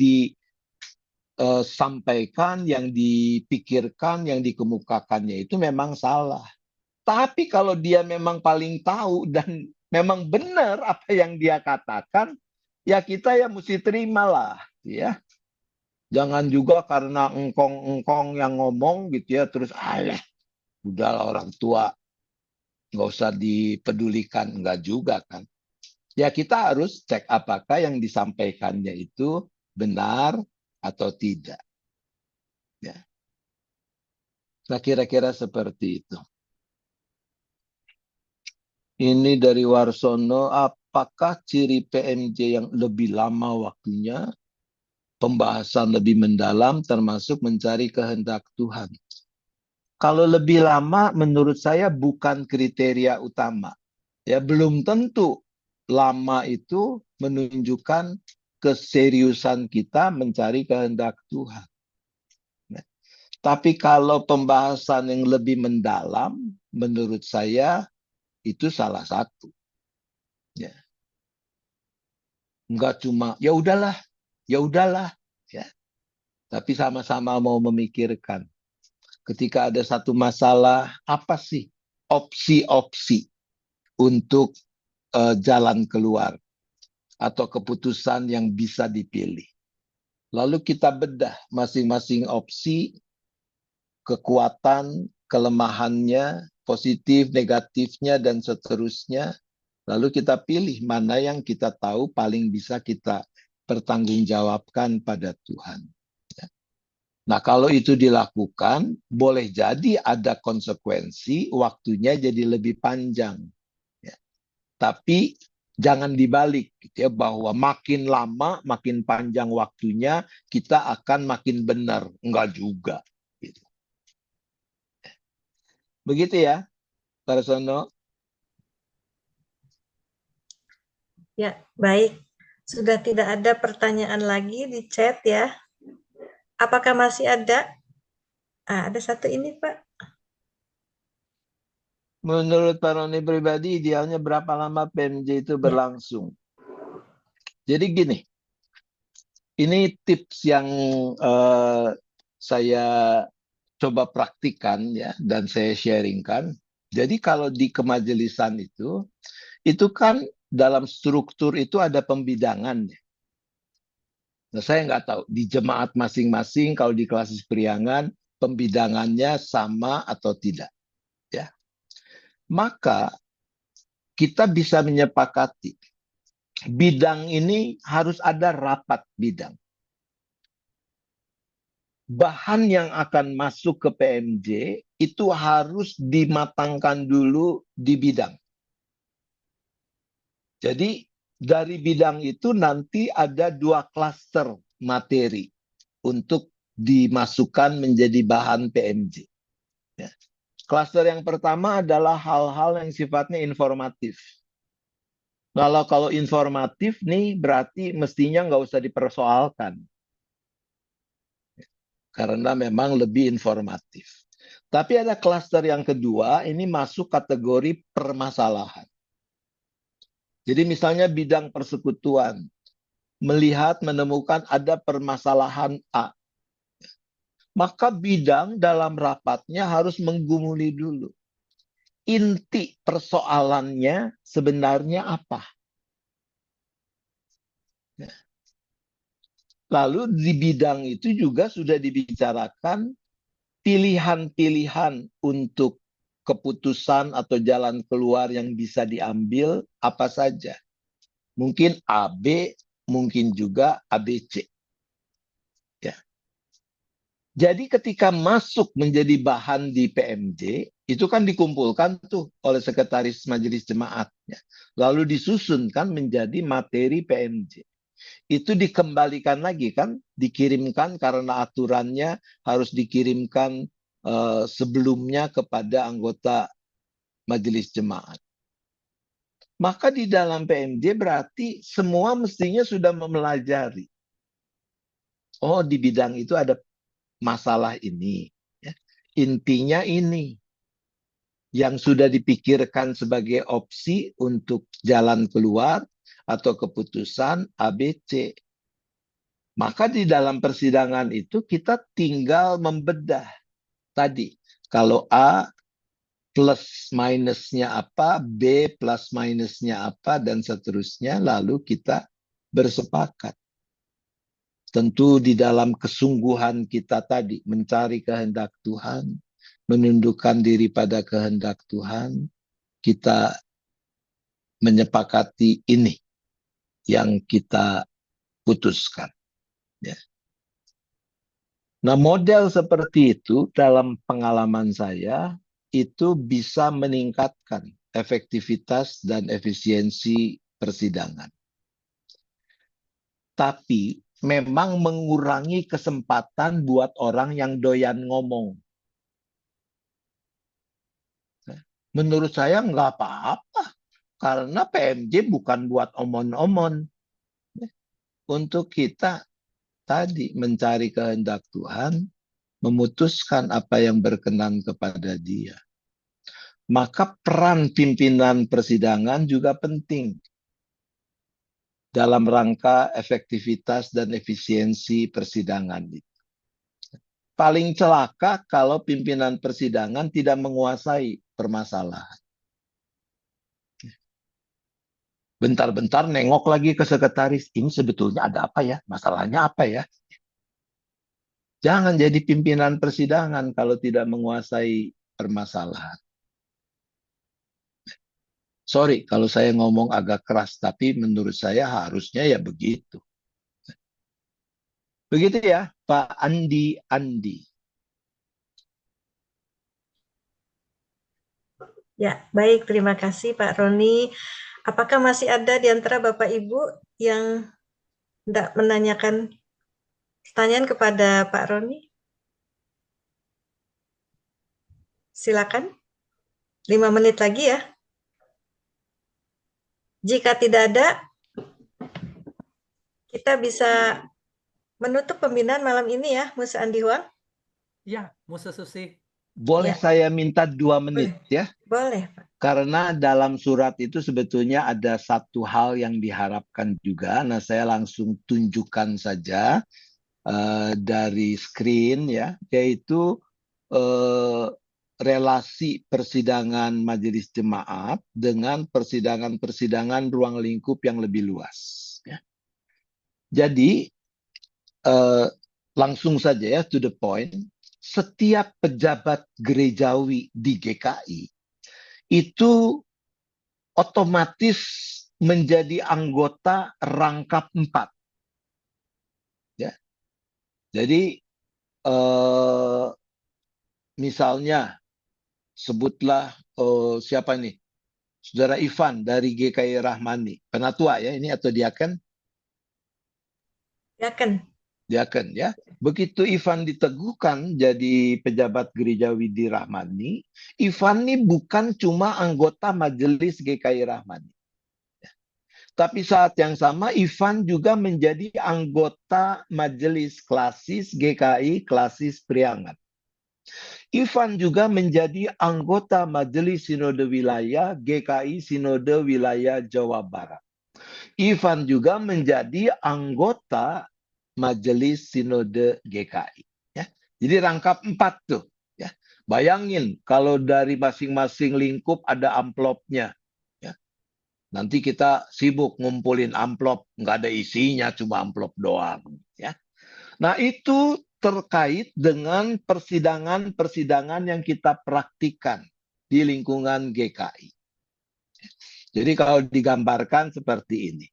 Speaker 1: disampaikan, yang dipikirkan, yang dikemukakannya itu memang salah. Tapi kalau dia memang paling tahu dan memang benar apa yang dia katakan, ya kita ya mesti terimalah, ya. Jangan juga karena engkong-engkong yang ngomong gitu ya, terus udahlah orang tua nggak usah dipedulikan, nggak juga kan. Ya kita harus cek apakah yang disampaikannya itu benar atau tidak. Ya. Nah kira-kira seperti itu. Ini dari Warsono, apakah ciri PMJ yang lebih lama waktunya, pembahasan lebih mendalam termasuk mencari kehendak Tuhan? Kalau lebih lama menurut saya bukan kriteria utama. Ya belum tentu lama itu menunjukkan keseriusan kita mencari kehendak Tuhan. Nah, tapi kalau pembahasan yang lebih mendalam, menurut saya itu salah satu. Ya. Enggak cuma ya udahlah. Ya. Tapi sama-sama mau memikirkan. Ketika ada satu masalah, apa sih opsi-opsi untuk jalan keluar atau keputusan yang bisa dipilih. Lalu kita bedah masing-masing opsi, kekuatan, kelemahannya, positif, negatifnya, dan seterusnya. Lalu kita pilih mana yang kita tahu paling bisa kita pertanggungjawabkan pada Tuhan. Nah, kalau itu dilakukan, boleh jadi ada konsekuensi, waktunya jadi lebih panjang. Tapi jangan dibalik gitu ya, bahwa makin lama makin panjang waktunya kita akan makin benar. Enggak juga gitu. Begitu ya Pak Sono.
Speaker 15: Ya, baik. Sudah tidak ada pertanyaan lagi di chat ya. Apakah masih ada? Ada satu ini Pak.
Speaker 1: Menurut Pak Roni pribadi, idealnya berapa lama PMJ itu berlangsung? Jadi gini, ini tips yang saya coba praktikan ya, dan saya sharingkan. Jadi kalau di kemajelisan itu kan dalam struktur itu ada pembidangan. Nah, saya nggak tahu di jemaat masing-masing kalau di kelas priangan pembidangannya sama atau tidak. Ya. Maka kita bisa menyepakati bidang ini harus ada rapat bidang. Bahan yang akan masuk ke PMJ itu harus dimatangkan dulu di bidang. Jadi dari bidang itu nanti ada 2 klaster materi untuk dimasukkan menjadi bahan PMJ. Ya. Klaster yang pertama adalah hal-hal yang sifatnya informatif. Kalau informatif nih berarti mestinya nggak usah dipersoalkan. Karena memang lebih informatif. Tapi ada klaster yang kedua, ini masuk kategori permasalahan. Jadi misalnya bidang persekutuan, melihat menemukan ada permasalahan A. Maka bidang dalam rapatnya harus menggumuli dulu. inti persoalannya sebenarnya apa. Ya. Lalu di bidang itu juga sudah dibicarakan pilihan-pilihan untuk keputusan atau jalan keluar yang bisa diambil apa saja. Mungkin A, B, mungkin juga ABC. Ya. Jadi ketika masuk menjadi bahan di PMJ, itu kan dikumpulkan tuh oleh Sekretaris Majelis Jemaat. Ya. Lalu disusunkan menjadi materi PMJ. Itu dikembalikan lagi kan, dikirimkan karena aturannya harus dikirimkan sebelumnya kepada anggota Majelis Jemaat. Maka di dalam PMJ berarti semua mestinya sudah mempelajari. Oh, di bidang itu ada masalah ini. Ya. Intinya ini. Yang sudah dipikirkan sebagai opsi untuk jalan keluar atau keputusan ABC. Maka di dalam persidangan itu kita tinggal membedah. Tadi, kalau A plus minusnya apa, B plus minusnya apa, dan seterusnya, lalu kita bersepakat. Tentu di dalam kesungguhan kita tadi, mencari kehendak Tuhan, menundukkan diri pada kehendak Tuhan, kita menyepakati ini yang kita putuskan. Ya. Nah, model seperti itu dalam pengalaman saya itu bisa meningkatkan efektivitas dan efisiensi persidangan. Tapi memang mengurangi kesempatan buat orang yang doyan ngomong. Menurut saya nggak apa-apa. Karena PMJ bukan buat omon-omon. Untuk kita tadi mencari kehendak Tuhan, memutuskan apa yang berkenan kepada Dia. Maka peran pimpinan persidangan juga penting dalam rangka efektivitas dan efisiensi persidangan itu. Paling celaka kalau pimpinan persidangan tidak menguasai permasalahan. Bentar-bentar nengok lagi ke sekretaris, ini sebetulnya ada apa ya? Masalahnya apa ya? Jangan jadi pimpinan persidangan kalau tidak menguasai permasalahan. Sorry kalau saya ngomong agak keras, tapi menurut saya harusnya ya begitu. Begitu ya, Pak Andi.
Speaker 15: Ya, baik. Terima kasih Pak Roni. Apakah masih ada di antara Bapak Ibu yang tidak menanyakan pertanyaan kepada Pak Roni? Silakan. 5 menit lagi ya. Jika tidak ada, kita bisa menutup pembinaan malam ini ya, Mus Andi Huang.
Speaker 11: Ya, Musa Susi.
Speaker 1: Boleh
Speaker 15: Ya.
Speaker 1: saya minta 2 menit ya?
Speaker 15: Boleh, Pak.
Speaker 1: Karena dalam surat itu sebetulnya ada satu hal yang diharapkan juga. Nah, saya langsung tunjukkan saja dari screen ya, yaitu relasi persidangan majelis jemaat dengan persidangan-persidangan ruang lingkup yang lebih luas. Ya. Jadi langsung saja ya, to the point. Setiap pejabat gerejawi di GKI itu otomatis menjadi anggota rangkap 4. Ya. Jadi misalnya sebutlah siapa nih? Saudara Ivan dari GKI Rahmani. Penatua ya ini atau diaken? Diaken ya. Begitu Ivan diteguhkan jadi pejabat gerejawi di Rahmani, Ivan ini bukan cuma anggota majelis GKI Rahmani. Tapi saat yang sama Ivan juga menjadi anggota majelis klasis GKI Klasis Priangan. Ivan juga menjadi anggota majelis sinode wilayah GKI Sinode Wilayah Jawa Barat. Ivan juga menjadi anggota Majelis Sinode GKI. Ya. Jadi rangkap 4 tuh. Ya. Bayangin kalau dari masing-masing lingkup ada amplopnya. Ya. Nanti kita sibuk ngumpulin amplop, nggak ada isinya, cuma amplop doang. Ya. Nah, itu terkait dengan persidangan-persidangan yang kita praktikkan di lingkungan GKI. Jadi kalau digambarkan seperti ini.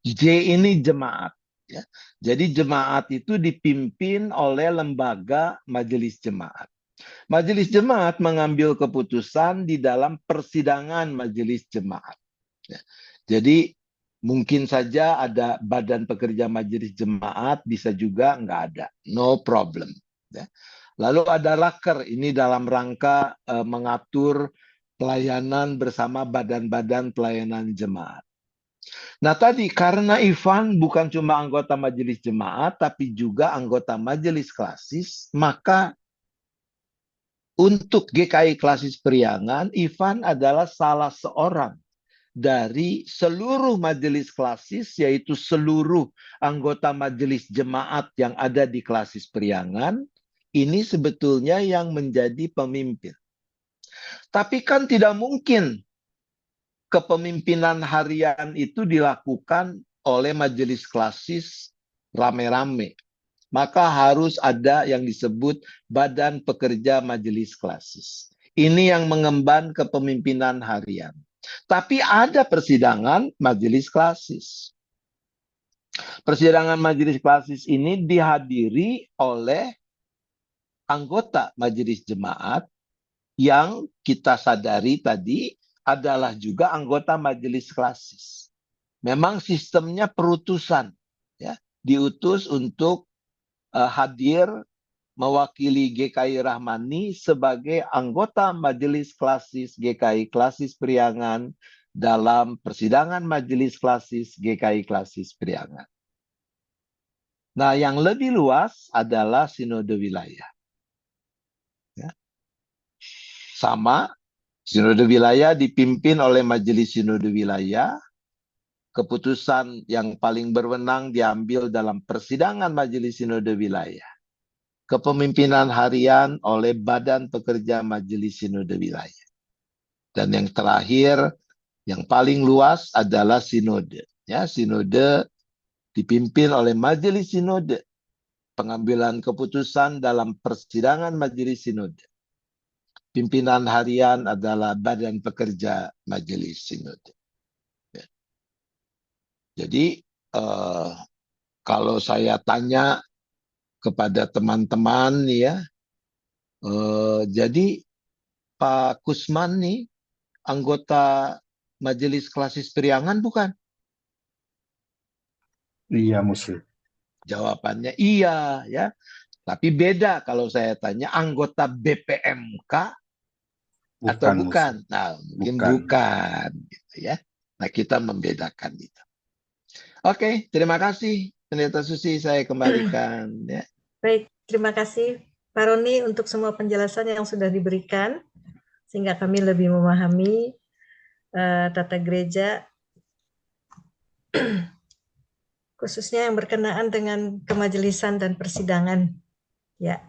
Speaker 1: J ini jemaat. Ya. Jadi jemaat itu dipimpin oleh lembaga majelis jemaat. Majelis jemaat mengambil keputusan di dalam persidangan majelis jemaat. Ya. Jadi mungkin saja ada badan pekerja majelis jemaat, bisa juga nggak ada. No problem. Ya. Lalu ada laker, ini dalam rangka mengatur pelayanan bersama badan-badan pelayanan jemaat. Nah tadi karena Ivan bukan cuma anggota majelis jemaat, tapi juga anggota majelis klasis, maka untuk GKI Klasis Priangan, Ivan adalah salah seorang dari seluruh majelis klasis, yaitu seluruh anggota majelis jemaat yang ada di Klasis Priangan, ini sebetulnya yang menjadi pemimpin. Tapi kan tidak mungkin kepemimpinan harian itu dilakukan oleh majelis klasis rame-rame. Maka harus ada yang disebut badan pekerja majelis klasis. Ini yang mengemban kepemimpinan harian. Tapi ada persidangan majelis klasis. Persidangan majelis klasis ini dihadiri oleh anggota majelis jemaat yang kita sadari tadi adalah juga anggota majelis klasis. Memang sistemnya perutusan, ya, diutus untuk hadir mewakili GKI Rahmani sebagai anggota majelis klasis GKI Klasis Priangan dalam persidangan majelis klasis GKI Klasis Priangan. Nah, yang lebih luas adalah sinode wilayah. Ya. Sama, sinode wilayah dipimpin oleh majelis sinode wilayah. Keputusan yang paling berwenang diambil dalam persidangan majelis sinode wilayah. Kepemimpinan harian oleh badan pekerja majelis sinode wilayah. Dan yang terakhir, yang paling luas adalah sinode. Ya, sinode dipimpin oleh majelis sinode. Pengambilan keputusan dalam persidangan majelis sinode. Pimpinan harian adalah badan pekerja majelis sinode. Jadi kalau saya tanya kepada teman-teman ya, jadi Pak Kusman nih anggota Majelis Klasis Priangan bukan?
Speaker 16: Iya, Muslim.
Speaker 1: Jawabannya iya ya. Tapi beda kalau saya tanya anggota BPMK atau bukan? Nah, mungkin bukan gitu ya. Nah, kita membedakan itu. Oke, terima kasih Pendeta Susi, saya kembalikan ya.
Speaker 15: Baik, terima kasih Pak Roni untuk semua penjelasan yang sudah diberikan sehingga kami lebih memahami tata gereja khususnya yang berkenaan dengan kemajelisan dan persidangan. Ya.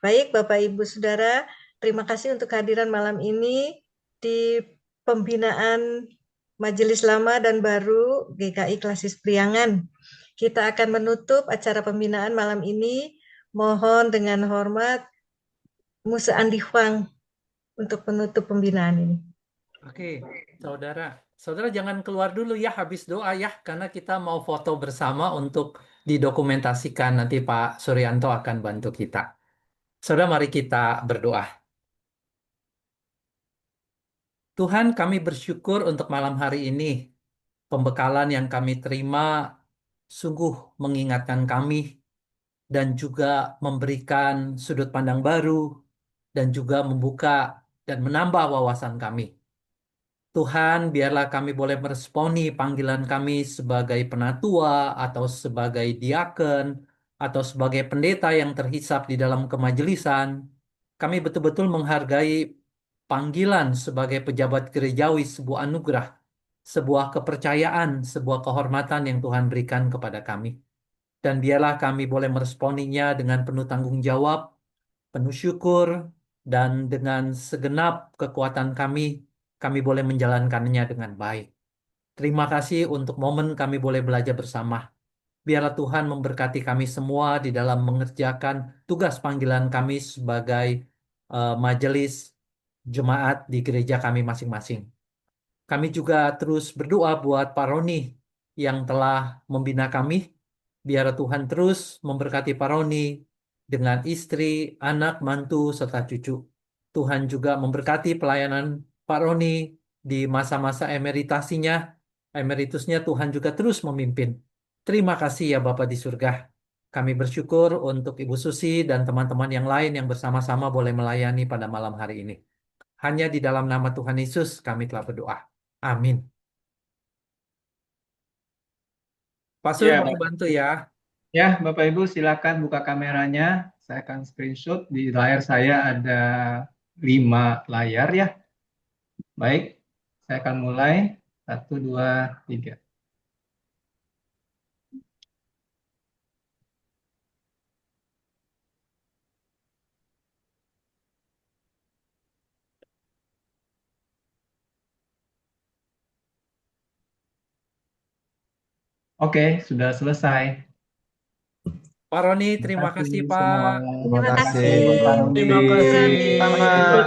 Speaker 15: Baik, Bapak Ibu Saudara, terima kasih untuk kehadiran malam ini di pembinaan Majelis Lama dan Baru GKI Klasis Priangan. Kita akan menutup acara pembinaan malam ini. Mohon dengan hormat Musa Andi Huang untuk menutup pembinaan ini.
Speaker 11: Oke, saudara jangan keluar dulu ya habis doa ya, karena kita mau foto bersama untuk didokumentasikan. Nanti Pak Suryanto akan bantu kita. Saudara, mari kita berdoa. Tuhan, kami bersyukur untuk malam hari ini. Pembekalan yang kami terima sungguh mengingatkan kami dan juga memberikan sudut pandang baru dan juga membuka dan menambah wawasan kami. Tuhan, biarlah kami boleh meresponi panggilan kami sebagai penatua atau sebagai diaken atau sebagai pendeta yang terhisap di dalam kemajelisan. Kami betul-betul menghargai panggilan sebagai pejabat gerejawi sebuah anugerah, sebuah kepercayaan, sebuah kehormatan yang Tuhan berikan kepada kami. Dan biarlah kami boleh meresponinya dengan penuh tanggung jawab, penuh syukur, dan dengan segenap kekuatan kami boleh menjalankannya dengan baik. Terima kasih untuk momen kami boleh belajar bersama. Biarlah Tuhan memberkati kami semua di dalam mengerjakan tugas panggilan kami sebagai majelis jemaat di gereja kami masing-masing. Kami juga terus berdoa buat Pak Roni yang telah membina kami. Biar Tuhan terus memberkati Pak Roni dengan istri, anak, mantu, serta cucu. Tuhan juga memberkati pelayanan Pak Roni di masa-masa emeritusnya Tuhan juga terus memimpin. Terima kasih ya Bapa di surga. Kami bersyukur untuk Ibu Susi dan teman-teman yang lain yang bersama-sama boleh melayani pada malam hari ini. Hanya di dalam nama Tuhan Yesus kami telah berdoa. Amin. Pak Sur,
Speaker 17: Ya,
Speaker 11: boleh bantu ya.
Speaker 17: ya, Bapak Ibu silakan buka kameranya. Saya akan screenshot. Di layar saya ada 5 layar ya. Baik, saya akan mulai. 1, 2, 3. Oke, sudah selesai.
Speaker 11: Pak Roni, terima kasih Pak.
Speaker 15: Terima kasih.
Speaker 11: Terima kasih.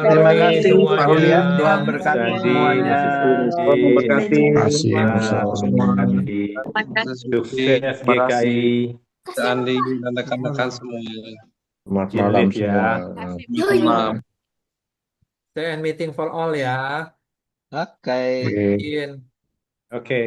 Speaker 1: Terima kasih Pak
Speaker 11: semuanya.
Speaker 1: Ruli ya. Tuhan berkati semuanya.
Speaker 16: Tuhan memberkati.
Speaker 18: Terima kasih
Speaker 16: Semua.
Speaker 18: Sukses GKI.
Speaker 19: Andi dan rekan-rekan semua.
Speaker 16: Selamat malam semua.
Speaker 19: Malam.
Speaker 11: Stay and meeting for all ya.
Speaker 1: Oke.
Speaker 16: Oke.
Speaker 11: Izin.
Speaker 18: Oke.